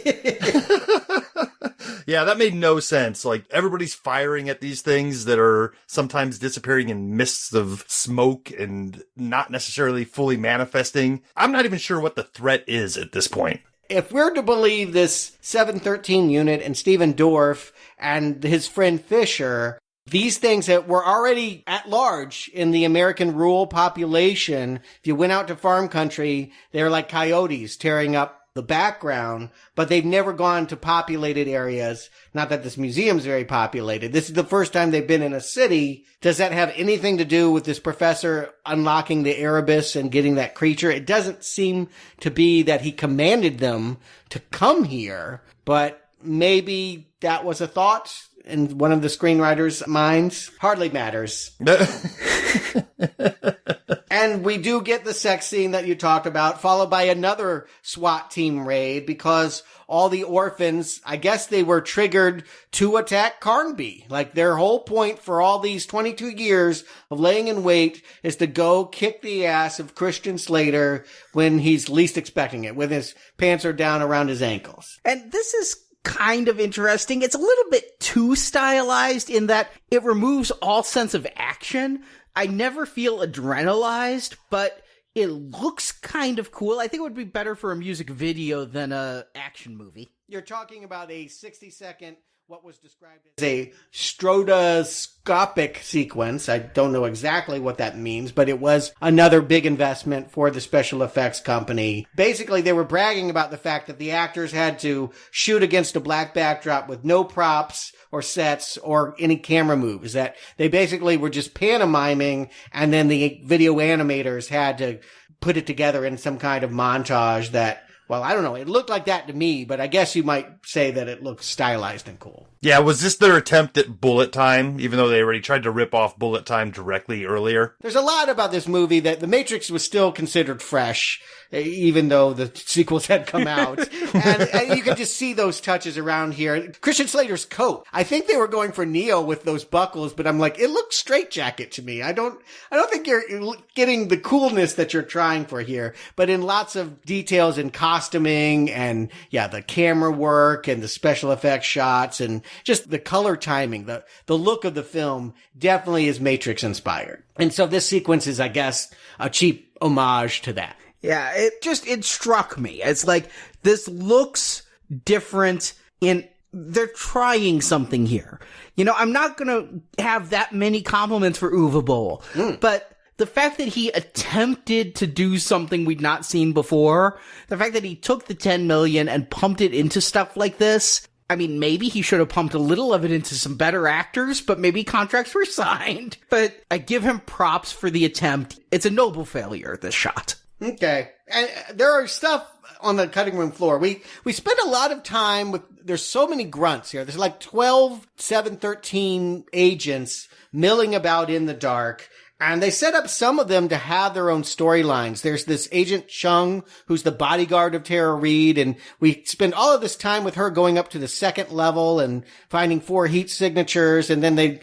Yeah, that made no sense. Like, everybody's firing at these things that are sometimes disappearing in mists of smoke and not necessarily fully manifesting. I'm not even sure what the threat is at this point. If we're to believe this 713 unit and Stephen Dorff and his friend Fisher, these things that were already at large in the American rural population, if you went out to farm country, they're like coyotes tearing up the background, but they've never gone to populated areas. Not that this museum's very populated. This is the first time they've been in a city. Does that have anything to do with this professor unlocking the Erebus and getting that creature? It doesn't seem to be that he commanded them to come here, but maybe that was a thought in one of the screenwriters' minds. Hardly matters. And we do get the sex scene that you talked about, followed by another SWAT team raid, because all the orphans, I guess they were triggered to attack Carnby. Like, their whole point for all these 22 years of laying in wait is to go kick the ass of Christian Slater when he's least expecting it, when his pants are down around his ankles. And this is kind of interesting. It's a little bit too stylized in that it removes all sense of action. I never feel adrenalized, but it looks kind of cool. I think it would be better for a music video than a action movie. You're talking about a 60-second, what was described as a stroboscopic sequence. I don't know exactly what that means, but it was another big investment for the special effects company. Basically, they were bragging about the fact that the actors had to shoot against a black backdrop with no props or sets or any camera moves, that they basically were just pantomiming, and then the video animators had to put it together in some kind of montage that, well, I don't know. It looked like that to me, but I guess you might say that it looks stylized and cool. Yeah, was this their attempt at bullet time, even though they already tried to rip off bullet time directly earlier? There's a lot about this movie that The Matrix was still considered fresh, even though the sequels had come out. and you can just see those touches around here. Christian Slater's coat. I think they were going for Neo with those buckles, but I'm like, it looks straitjacket to me. I don't think you're getting the coolness that you're trying for here, but in lots of details in costuming and, yeah, the camera work and the special effects shots and just the color timing, the look of the film definitely is Matrix inspired. And so this sequence is, I guess, a cheap homage to that. Yeah, it struck me. It's like, this looks different they're trying something here. You know, I'm not gonna have that many compliments for Uwe Boll, but the fact that he attempted to do something we'd not seen before, the fact that he took the 10 million and pumped it into stuff like this, I mean, maybe he should have pumped a little of it into some better actors, but maybe contracts were signed. But I give him props for the attempt. It's a noble failure, this shot. Okay. And there are stuff on the cutting room floor. We spent a lot of time with, there's so many grunts here. There's like 12 713 agents milling about in the dark. And they set up some of them to have their own storylines. There's this Agent Chung, who's the bodyguard of Tara Reid, and we spend all of this time with her going up to the second level and finding 4 heat signatures, and then they,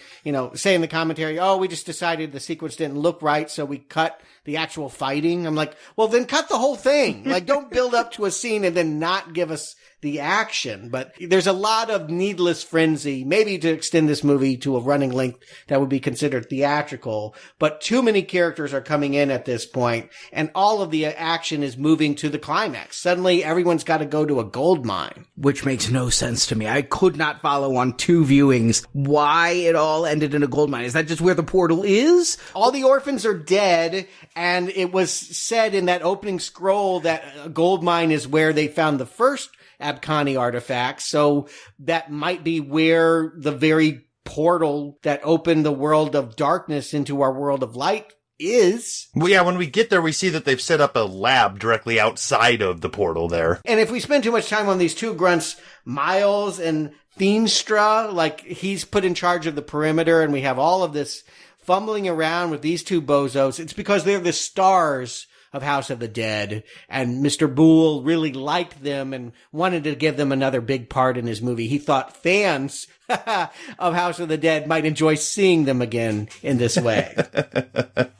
say in the commentary, oh, we just decided the sequence didn't look right, so we cut the actual fighting. I'm like, well, then cut the whole thing. Like, don't build up to a scene and then not give us the action. But there's a lot of needless frenzy, maybe to extend this movie to a running length that would be considered theatrical. But too many characters are coming in at this point, and all of the action is moving to the climax. Suddenly, everyone's got to go to a gold mine. Which makes no sense to me. I could not follow on 2 viewings why it all ended in a gold mine. Is that just where the portal is? All the orphans are dead, and it was said in that opening scroll that a gold mine is where they found the first Abkhani artifacts, so that might be where the very portal that opened the world of darkness into our world of light is. Well, yeah, when we get there, we see that they've set up a lab directly outside of the portal there. And if we spend too much time on these two grunts, Miles and Feenstra, like he's put in charge of the perimeter, and we have all of this fumbling around with these two bozos. It's because they're the stars of House of the Dead, and Mr. Boole really liked them and wanted to give them another big part in his movie. He thought fans of House of the Dead might enjoy seeing them again in this way.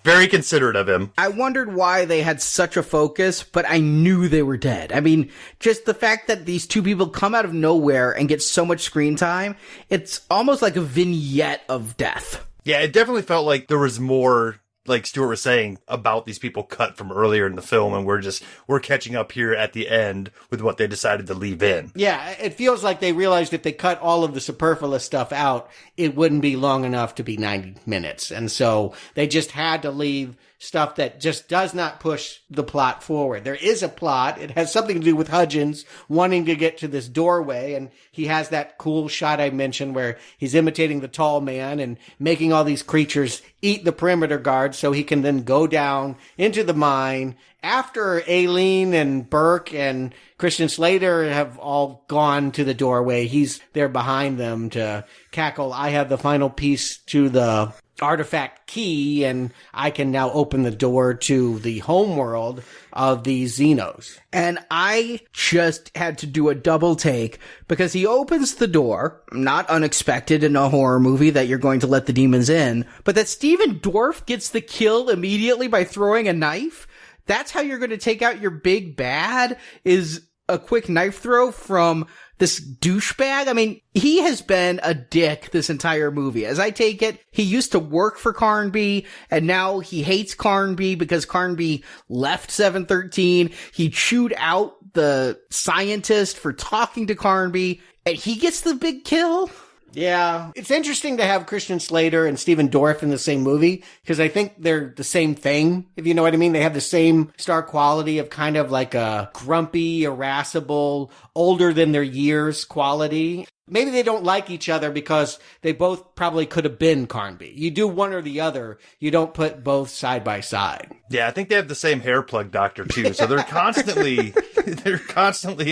Very considerate of him. I wondered why they had such a focus, but I knew they were dead. I mean, just the fact that these two people come out of nowhere and get so much screen time, it's almost like a vignette of death. Yeah, it definitely felt like there was more, like Stuart was saying, about these people cut from earlier in the film, and we're catching up here at the end with what they decided to leave in. Yeah, it feels like they realized if they cut all of the superfluous stuff out, it wouldn't be long enough to be 90 minutes. And so they just had to leave stuff that just does not push the plot forward. There is a plot. It has something to do with Hudgens wanting to get to this doorway, and he has that cool shot I mentioned where he's imitating the tall man and making all these creatures eat the perimeter guards so he can then go down into the mine. After Aileen and Burke and Christian Slater have all gone to the doorway, he's there behind them to cackle, "I have the final piece to the artifact key, and I can now open the door to the homeworld of these Xenos." And I just had to do a double take because he opens the door, not unexpected in a horror movie that you're going to let the demons in, but that Steven Dorff gets the kill immediately by throwing a knife. That's how you're going to take out your big bad, is a quick knife throw from this douchebag. I mean, he has been a dick this entire movie. As I take it, he used to work for Carnby, and now he hates Carnby because Carnby left 713. He chewed out the scientist for talking to Carnby, and he gets the big kill. Yeah, it's interesting to have Christian Slater and Steven Dorff in the same movie, because I think they're the same thing, if you know what I mean. They have the same star quality of kind of like a grumpy, irascible, older than their years quality. Maybe they don't like each other because they both probably could have been Carnby. You do one or the other. You don't put both side by side. Yeah, I think they have the same hair plug doctor too. So they're constantly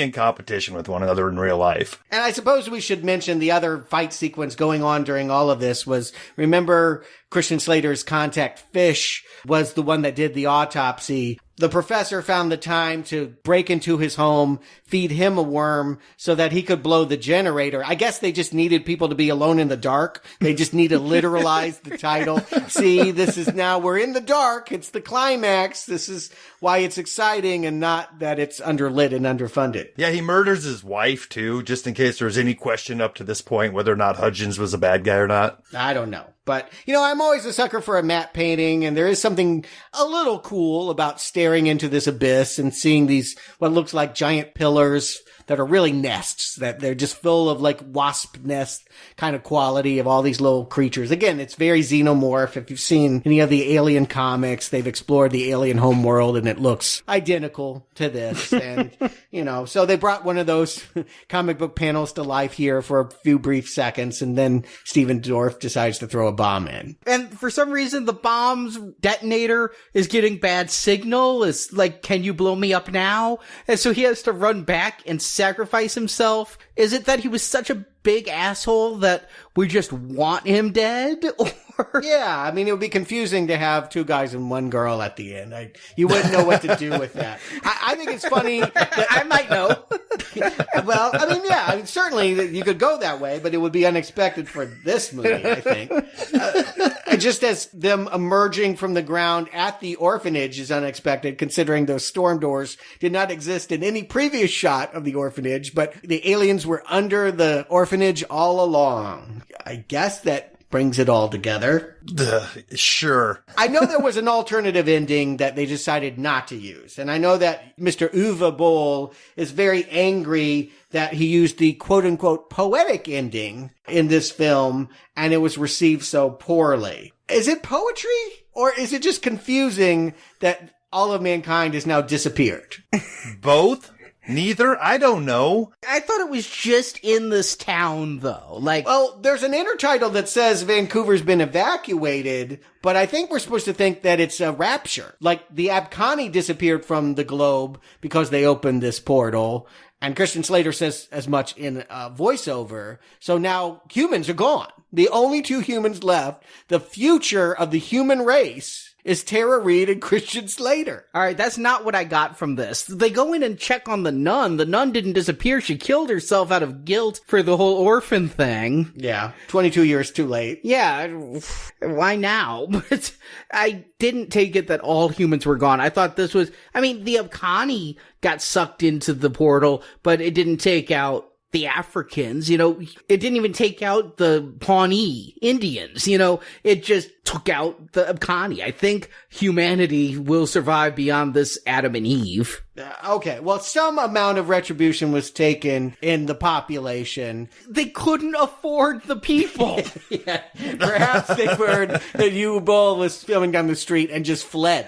in competition with one another in real life. And I suppose we should mention the other fight sequence going on during all of this was, remember Christian Slater's contact Fish was the one that did the autopsy. The professor found the time to break into his home, feed him a worm so that he could blow the generator. I guess they just needed people to be alone in the dark. They just need to literalize the title. See, this is now, we're in the dark. It's the climax. This is why it's exciting and not that it's underlit and underfunded. Yeah, he murders his wife too, just in case there was any question up to this point whether or not Hudgens was a bad guy or not. I don't know. But, you know, I'm always a sucker for a matte painting, and there is something a little cool about staring into this abyss and seeing these, what looks like giant pillars that are really nests, that they're just full of like wasp nest kind of quality of all these little creatures. Again, it's very xenomorph. If you've seen any of the Alien comics, they've explored the alien homeworld and it looks identical to this. And, you know, so they brought one of those comic book panels to life here for a few brief seconds, and then Steven Dorff decides to throw a bomb in. And for some reason, the bomb's detonator is getting bad signal. It's like, can you blow me up now? And so he has to run back and sacrifice himself. Is it that he was such a big asshole that we just want him dead? Or yeah, I mean, it would be confusing to have two guys and one girl at the end. You wouldn't know what to do with that. I think it's funny that I might know. Well, I mean, yeah, I mean, certainly you could go that way, but it would be unexpected for this movie, I think. Just as them emerging from the ground at the orphanage is unexpected, considering those storm doors did not exist in any previous shot of the orphanage, but the aliens were under the orphanage all along. I guess that brings it all together. Sure. I know there was an alternative ending that they decided not to use. And I know that Mr. Uwe Boll is very angry that he used the quote-unquote poetic ending in this film, and it was received so poorly. Is it poetry? Or is it just confusing that all of mankind has now disappeared? Both. Neither? I don't know. I thought it was just in this town, though. Like, Well, there's an intertitle that says Vancouver's been evacuated, but I think we're supposed to think that it's a rapture. Like, the Abkhani disappeared from the globe because they opened this portal, and Christian Slater says as much in voiceover. So now humans are gone. The only two humans left, the future of the human race, is Tara Reid and Christian Slater. all right, that's not what I got from this. They go in and check on the nun. The nun didn't disappear. She killed herself out of guilt for the whole orphan thing. Yeah, 22 years too late. Yeah, why now? But I didn't take it that all humans were gone. I thought this was, I mean, the Abkhani got sucked into the portal, but it didn't take out the Africans, you know, it didn't even take out the Pawnee Indians, you know, it just took out the Abkhani. I think humanity will survive beyond this Adam and Eve. Okay, well, some amount of retribution was taken in the population. They couldn't afford the people. Yeah, perhaps they heard that Uwe Boll was filming down the street and just fled.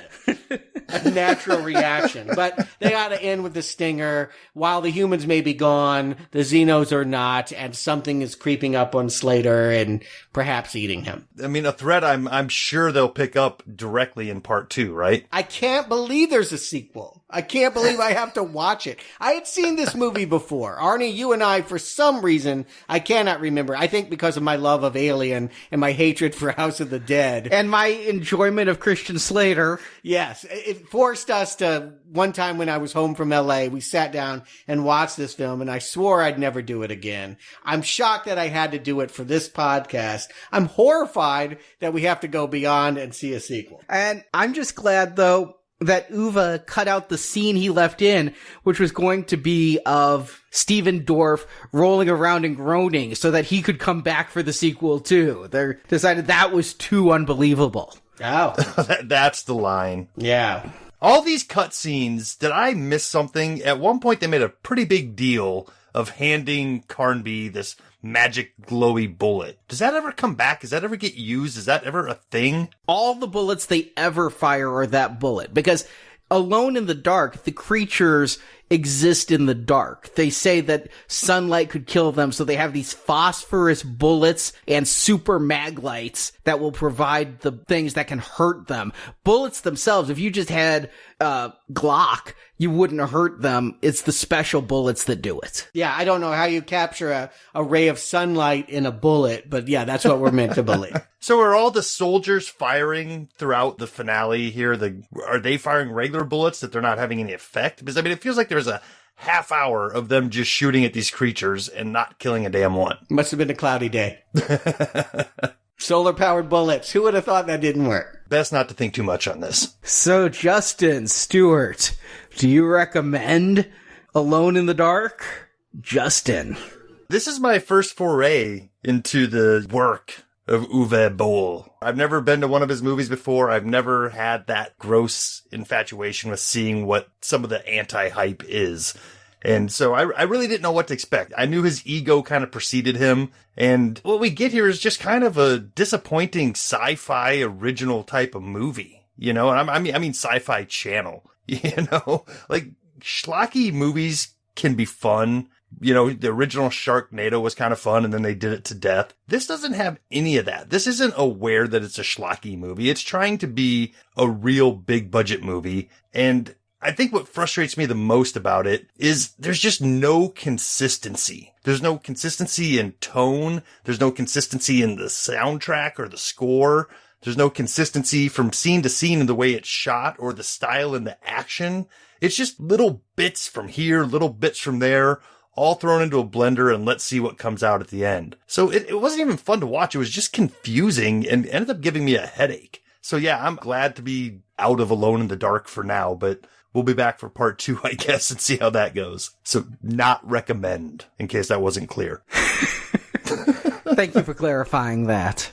A natural reaction. But they got to end with the stinger. While the humans may be gone, the Xenos are not, and something is creeping up on Slater and perhaps eating him. I mean, a thread I'm sure they'll pick up directly in part 2, right? I can't believe there's a sequel. I can't believe I have to watch it. I had seen this movie before. Arnie, you and I, for some reason, I cannot remember. I think because of my love of Alien and my hatred for House of the Dead. And my enjoyment of Christian Slater. Yes. It forced us to, one time when I was home from LA, we sat down and watched this film, and I swore I'd never do it again. I'm shocked that I had to do it for this podcast. I'm horrified that we have to go beyond and see a sequel. And I'm just glad, though, that Uwe cut out the scene he left in, which was going to be of Steven Dorff rolling around and groaning so that he could come back for the sequel too. They decided that was too unbelievable. Oh. That's the line. Yeah. All these cutscenes, did I miss something? At one point they made a pretty big deal of handing Carnby this magic glowy bullet. Does that ever come back? Does that ever get used? Is that ever a thing? All the bullets they ever fire are that bullet, because alone in the dark, the creatures exist in the dark. They say that sunlight could kill them, so they have these phosphorus bullets and super mag lights that will provide the things that can hurt them. Bullets themselves, if you just had Glock, you wouldn't hurt them. It's the special bullets that do it. Yeah, I don't know how you capture a ray of sunlight in a bullet, but yeah, that's what we're meant to believe. So are all the soldiers firing throughout the finale here? Are they firing regular bullets that they're not having any effect? Because, I mean, it feels like there's a half hour of them just shooting at these creatures and not killing a damn one. Must have been a cloudy day. Solar-powered bullets. Who would have thought that didn't work? Best not to think too much on this. So, Justin Stewart, do you recommend Alone in the Dark? Justin. This is my first foray into the work of Uwe Boll. I've never been to one of his movies before. I've never had that gross infatuation with seeing what some of the anti-hype is. And so I really didn't know what to expect. I knew his ego kind of preceded him. And what we get here is just kind of a disappointing sci-fi original type of movie. You know, and I mean sci-fi channel. You know, like schlocky movies can be fun. You know, the original Sharknado was kind of fun, and then they did it to death. This doesn't have any of that. This isn't aware that it's a schlocky movie. It's trying to be a real big budget movie. And I think what frustrates me the most about it is there's just no consistency. There's no consistency in tone. There's no consistency in the soundtrack or the score. There's no consistency from scene to scene in the way it's shot or the style and the action. It's just little bits from here, little bits from there, all thrown into a blender, and let's see what comes out at the end. So it wasn't even fun to watch. It was just confusing and ended up giving me a headache. So yeah, I'm glad to be out of Alone in the Dark for now, but we'll be back for part 2, I guess, and see how that goes. So not recommend, in case that wasn't clear. Thank you for clarifying that.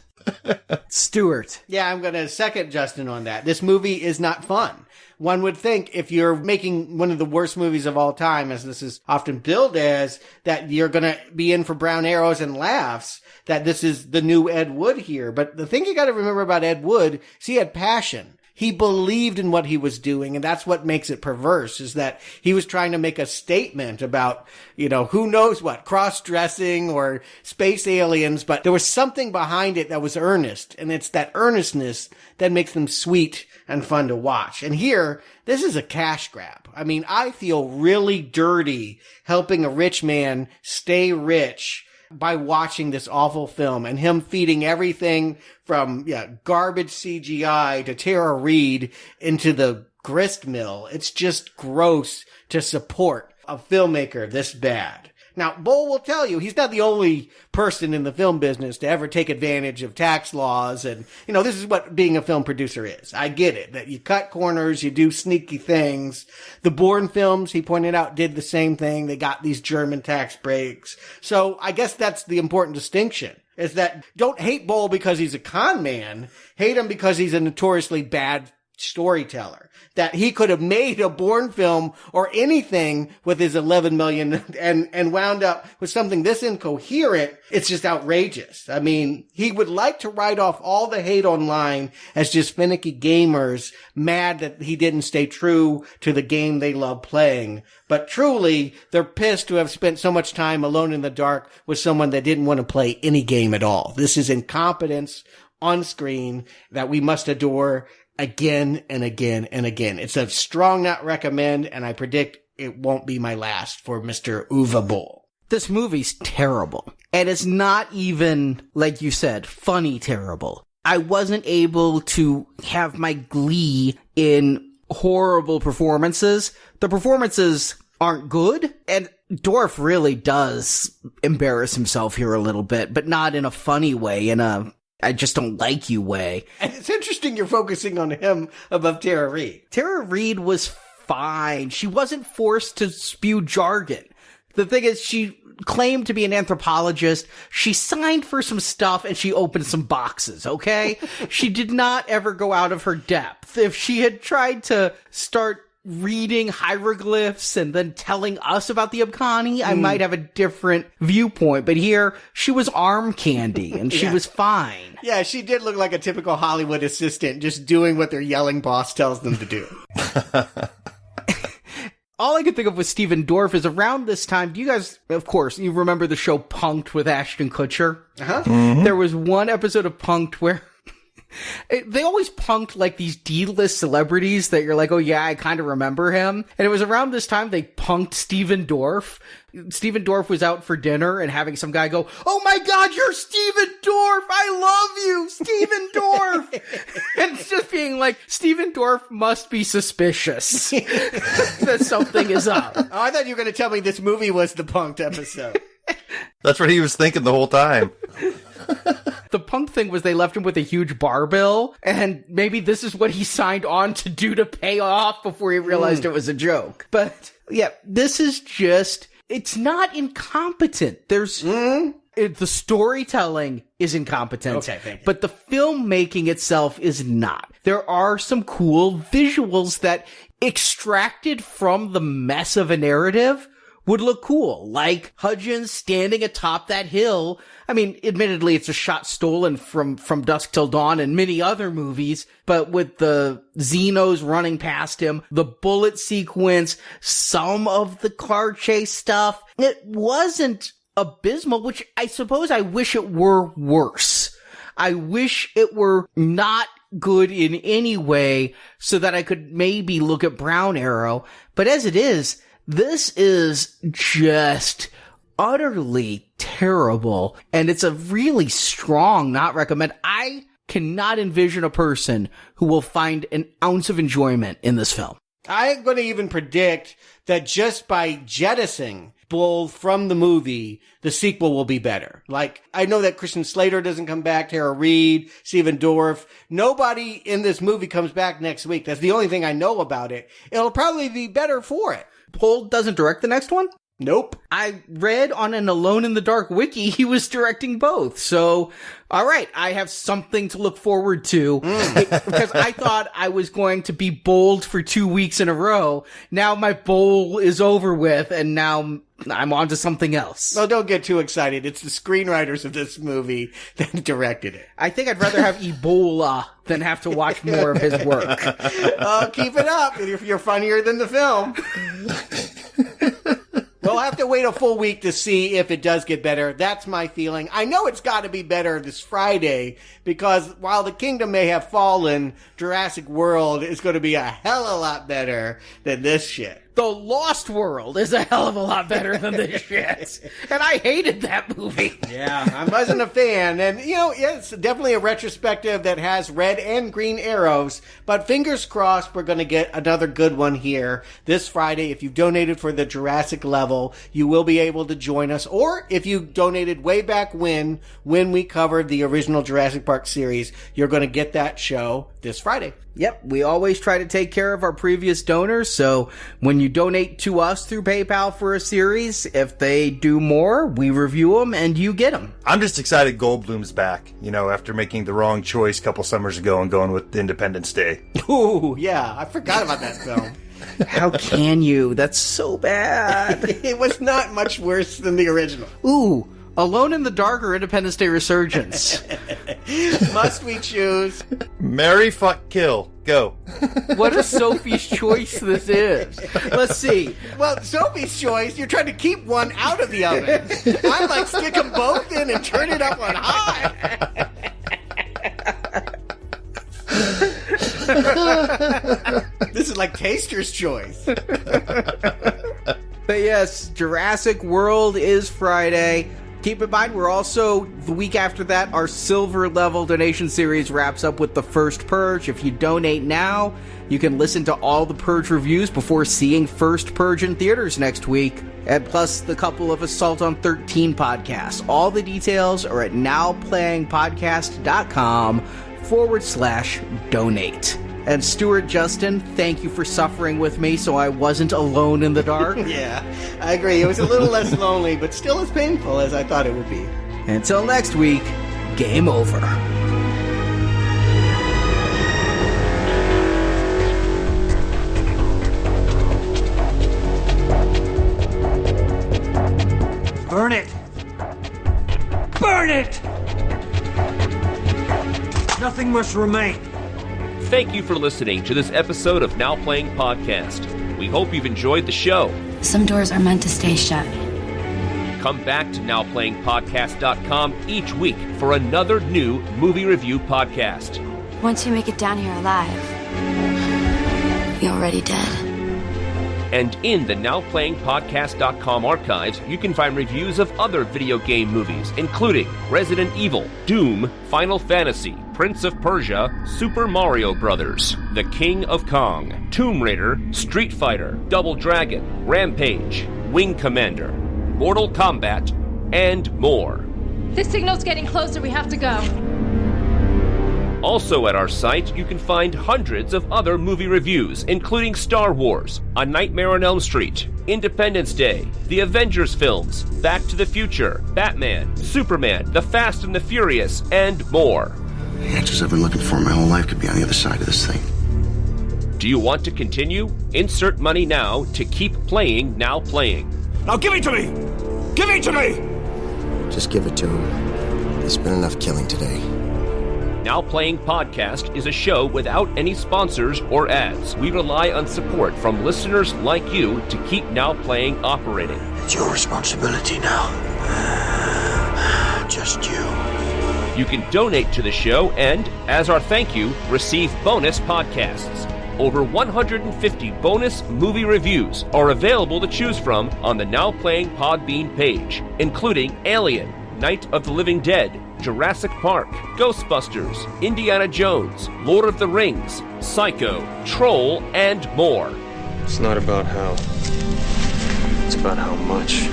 Stuart. Yeah, I'm going to second Justin on that. This movie is not fun. One would think if you're making one of the worst movies of all time, as this is often billed as, that you're going to be in for brown arrows and laughs, that this is the new Ed Wood here. But the thing you got to remember about Ed Wood is he had passion. he believed in what he was doing, and that's what makes it perverse, is that he was trying to make a statement about, who knows what, cross-dressing or space aliens, but there was something behind it that was earnest, and it's that earnestness that makes them sweet and fun to watch. And here, this is a cash grab. I mean, I feel really dirty helping a rich man stay rich by watching this awful film and him feeding everything from garbage CGI to Tara Reid into the grist mill. It's just gross to support a filmmaker this bad. Now, Boll will tell you he's not the only person in the film business to ever take advantage of tax laws. And, this is what being a film producer is. I get it, that you cut corners, you do sneaky things. The Bourne films, he pointed out, did the same thing. They got these German tax breaks. So I guess that's the important distinction, is that don't hate Boll because he's a con man. Hate him because he's a notoriously bad storyteller. That he could have made a Bourne film or anything with his 11 million and wound up with something this incoherent. It's just outrageous. I mean, he would like to write off all the hate online as just finicky gamers mad that he didn't stay true to the game they love playing. But truly, they're pissed to have spent so much time alone in the dark with someone that didn't want to play any game at all. This is incompetence on screen that we must adore again and again and again. It's a strong not recommend, and I predict it won't be my last for Mr. Uwe Boll. This movie's terrible. And it's not even, like you said, funny terrible. I wasn't able to have my glee in horrible performances. The performances aren't good, and Dorf really does embarrass himself here a little bit, but not in a funny way, in a I just don't like you way. And it's interesting you're focusing on him above Tara Reid. Tara Reid was fine. She wasn't forced to spew jargon. The thing is, she claimed to be an anthropologist. She signed for some stuff and she opened some boxes, okay? She did not ever go out of her depth. If she had tried to start reading hieroglyphs and then telling us about the Abkhani, I might have a different viewpoint. But here, she was arm candy, and she was fine. Yeah, she did look like a typical Hollywood assistant, just doing what their yelling boss tells them to do. All I could think of with Steven Dorff is around this time, do you guys, of course, you remember the show Punk'd with Ashton Kutcher? Uh-huh. Mm-hmm. There was one episode of Punk'd where they always punked like these D-list celebrities that you're like, oh yeah, I kind of remember him. And it was around this time they punked Steven Dorff. Steven Dorff was out for dinner and having some guy go, oh my God, you're Steven Dorff! I love you, Steven Dorff! And it's just being like, Steven Dorff must be suspicious that something is up. Oh, I thought you were going to tell me this movie was the punked episode. That's what he was thinking the whole time. The punk thing was they left him with a huge bar bill, and maybe this is what he signed on to do to pay off before he realized it was a joke. But, yeah, this is just, it's not incompetent. There's, the storytelling is incompetent. Okay, thank you. But the filmmaking itself is not. There are some cool visuals that, extracted from the mess of a narrative, would look cool, like Hudgens standing atop that hill. I mean, admittedly, it's a shot stolen from Dusk Till Dawn and many other movies, but with the Xenos running past him, the bullet sequence, some of the car chase stuff, it wasn't abysmal, which I suppose I wish it were worse. I wish it were not good in any way so that I could maybe look at Brown Arrow, but as it is, this is just utterly terrible, and it's a really strong not recommend. I cannot envision a person who will find an ounce of enjoyment in this film. I'm going to even predict that just by jettisoning Boll from the movie, the sequel will be better. Like, I know that Christian Slater doesn't come back, Tara Reid, Steven Dorff. Nobody in this movie comes back next week. That's the only thing I know about it. It'll probably be better for it. Boll doesn't direct the next one? Nope. I read on an Alone in the Dark wiki he was directing both. So, all right, I have something to look forward to. Because I thought I was going to be bowled for 2 weeks in a row. Now my bowl is over with, and now I'm on to something else. Well, don't get too excited. It's the screenwriters of this movie that directed it. I think I'd rather have Ebola than have to watch more of his work. Keep it up. You're funnier than the film. We'll have to wait a full week to see if it does get better. That's my feeling. I know it's got to be better this Friday because while the kingdom may have fallen, Jurassic World is going to be a hell of a lot better than this shit. The Lost World is a hell of a lot better than this shit. And I hated that movie. Yeah, I wasn't a fan. And, it's definitely a retrospective that has red and green arrows. But fingers crossed we're going to get another good one here this Friday. If you've donated for the Jurassic level, you will be able to join us. Or if you donated way back when we covered the original Jurassic Park series, you're going to get that show this Friday. Yep, we always try to take care of our previous donors, so when you donate to us through PayPal for a series, if they do more, we review them and you get them. I'm just excited Goldblum's back, after making the wrong choice a couple summers ago and going with Independence Day. Ooh, yeah, I forgot about that film. How can you? That's so bad. It was not much worse than the original. Ooh, Alone in the Dark or Independence Day Resurgence? Must we choose? Marry, fuck, kill. Go. What a Sophie's Choice this is. Let's see. Well, Sophie's Choice, you're trying to keep one out of the oven. I like stick them both in and turn it up on high. This is like Taster's Choice. But yes, Jurassic World is Friday. Keep in mind, we're also, the week after that, our silver level donation series wraps up with The First Purge. If you donate now, you can listen to all the Purge reviews before seeing First Purge in theaters next week. And plus the couple of Assault on 13 podcasts. All the details are at nowplayingpodcast.com/donate. And Stuart Justin, thank you for suffering with me so I wasn't alone in the dark. Yeah, I agree. It was a little less lonely, but still as painful as I thought it would be. Until next week, game over. Burn it! Burn it! Nothing must remain. Thank you for listening to this episode of Now Playing Podcast. We hope you've enjoyed the show. Some doors are meant to stay shut. Come back to NowPlayingPodcast.com each week for another new movie review podcast. Once you make it down here alive, you're already dead. And in the NowPlayingPodcast.com archives, you can find reviews of other video game movies, including Resident Evil, Doom, Final Fantasy, Prince of Persia, Super Mario Bros., The King of Kong, Tomb Raider, Street Fighter, Double Dragon, Rampage, Wing Commander, Mortal Kombat, and more. This signal's getting closer. We have to go. Also at our site, you can find hundreds of other movie reviews, including Star Wars, A Nightmare on Elm Street, Independence Day, the Avengers films, Back to the Future, Batman, Superman, The Fast and the Furious, and more. The answers I've been looking for my whole life could be on the other side of this thing. Do you want to continue? Insert money now to keep playing Now Playing. Now give it to me! Give it to me! Just give it to him. There's been enough killing today. Now Playing Podcast is a show without any sponsors or ads. We rely on support from listeners like you to keep Now Playing operating. It's your responsibility now. Just you. You can donate to the show and, as our thank you, receive bonus podcasts. Over 150 bonus movie reviews are available to choose from on the Now Playing Podbean page, including Alien, Night of the Living Dead, Jurassic Park, Ghostbusters, Indiana Jones, Lord of the Rings, Psycho, Troll, and more. It's not about how. It's about how much.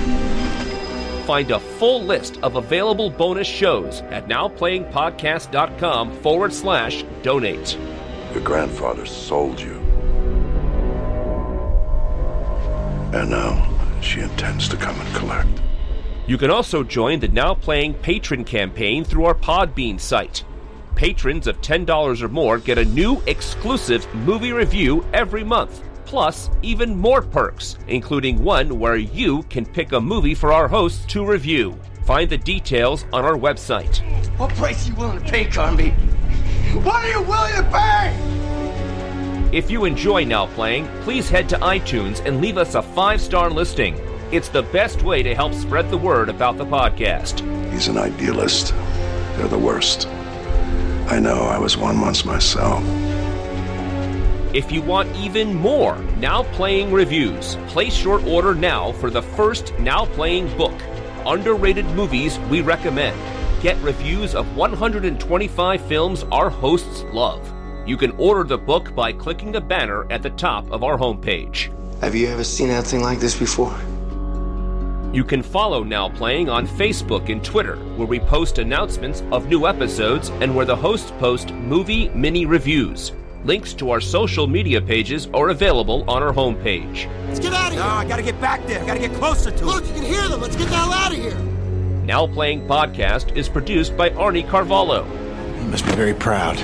Find a full list of available bonus shows at nowplayingpodcast.com/donate. Your grandfather sold you. And now she intends to come and collect. You can also join the Now Playing patron campaign through our Podbean site. Patrons of $10 or more get a new exclusive movie review every month, plus even more perks, including one where you can pick a movie for our hosts to review. Find the details on our website. What price are you willing to pay, Carnby? What are you willing to pay? If you enjoy Now Playing, please head to iTunes and leave us a 5-star listing. It's the best way to help spread the word about the podcast. He's an idealist. They're the worst. I know, I was one once myself. If you want even more Now Playing reviews, place your order now for the first Now Playing book, Underrated Movies We Recommend. Get reviews of 125 films our hosts love. You can order the book by clicking the banner at the top of our homepage. Have you ever seen anything like this before? You can follow Now Playing on Facebook and Twitter, where we post announcements of new episodes and where the hosts post movie mini reviews. Links to our social media pages are available on our homepage. Let's get out of here. No, I gotta get back there. I gotta get closer to Look, you can hear them. Let's get the hell out of here. Now Playing Podcast is produced by Arnie Carvalho. You must be very proud.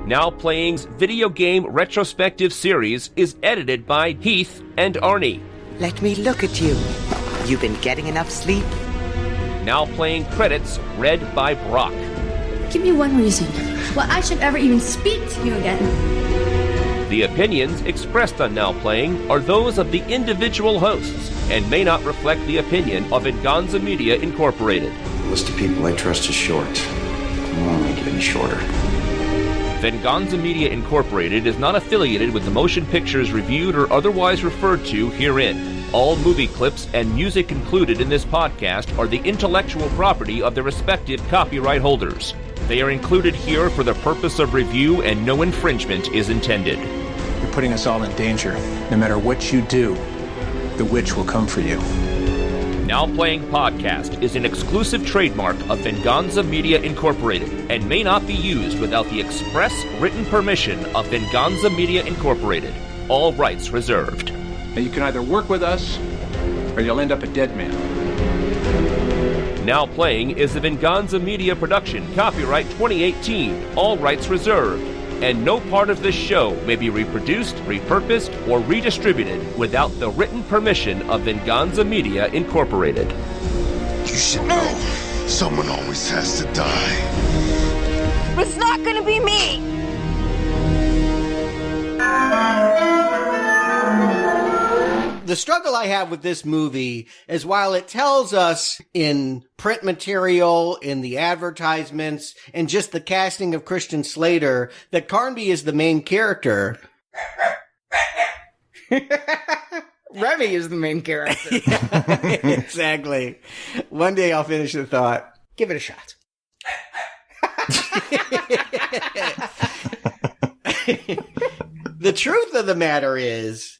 Now Playing's video game retrospective series is edited by Heath and Arnie. Let me look at you. You've been getting enough sleep? Now Playing credits read by Brock. Give me one reason why I should ever even speak to you again. The opinions expressed on Now Playing are those of the individual hosts and may not reflect the opinion of Venganza Media Incorporated. The list of people I trust is short. I won't make it any shorter. Venganza Media Incorporated is not affiliated with the motion pictures reviewed or otherwise referred to herein. All movie clips and music included in this podcast are the intellectual property of their respective copyright holders. They are included here for the purpose of review and no infringement is intended. You're putting us all in danger. No matter what you do, the witch will come for you. Now Playing Podcast is an exclusive trademark of Venganza Media Incorporated and may not be used without the express written permission of Venganza Media Incorporated. All rights reserved. Now you can either work with us, or you'll end up a dead man. Now Playing is a Venganza Media production, copyright 2018, all rights reserved, and no part of this show may be reproduced, repurposed, or redistributed without the written permission of Venganza Media Incorporated. You should know, someone always has to die. But it's not gonna be me! The struggle I have with this movie is while it tells us in print material, in the advertisements, and just the casting of Christian Slater, that Carnby is the main character. Remy is the main character. Yeah, exactly. One day I'll finish the thought. Give it a shot. The truth of the matter is...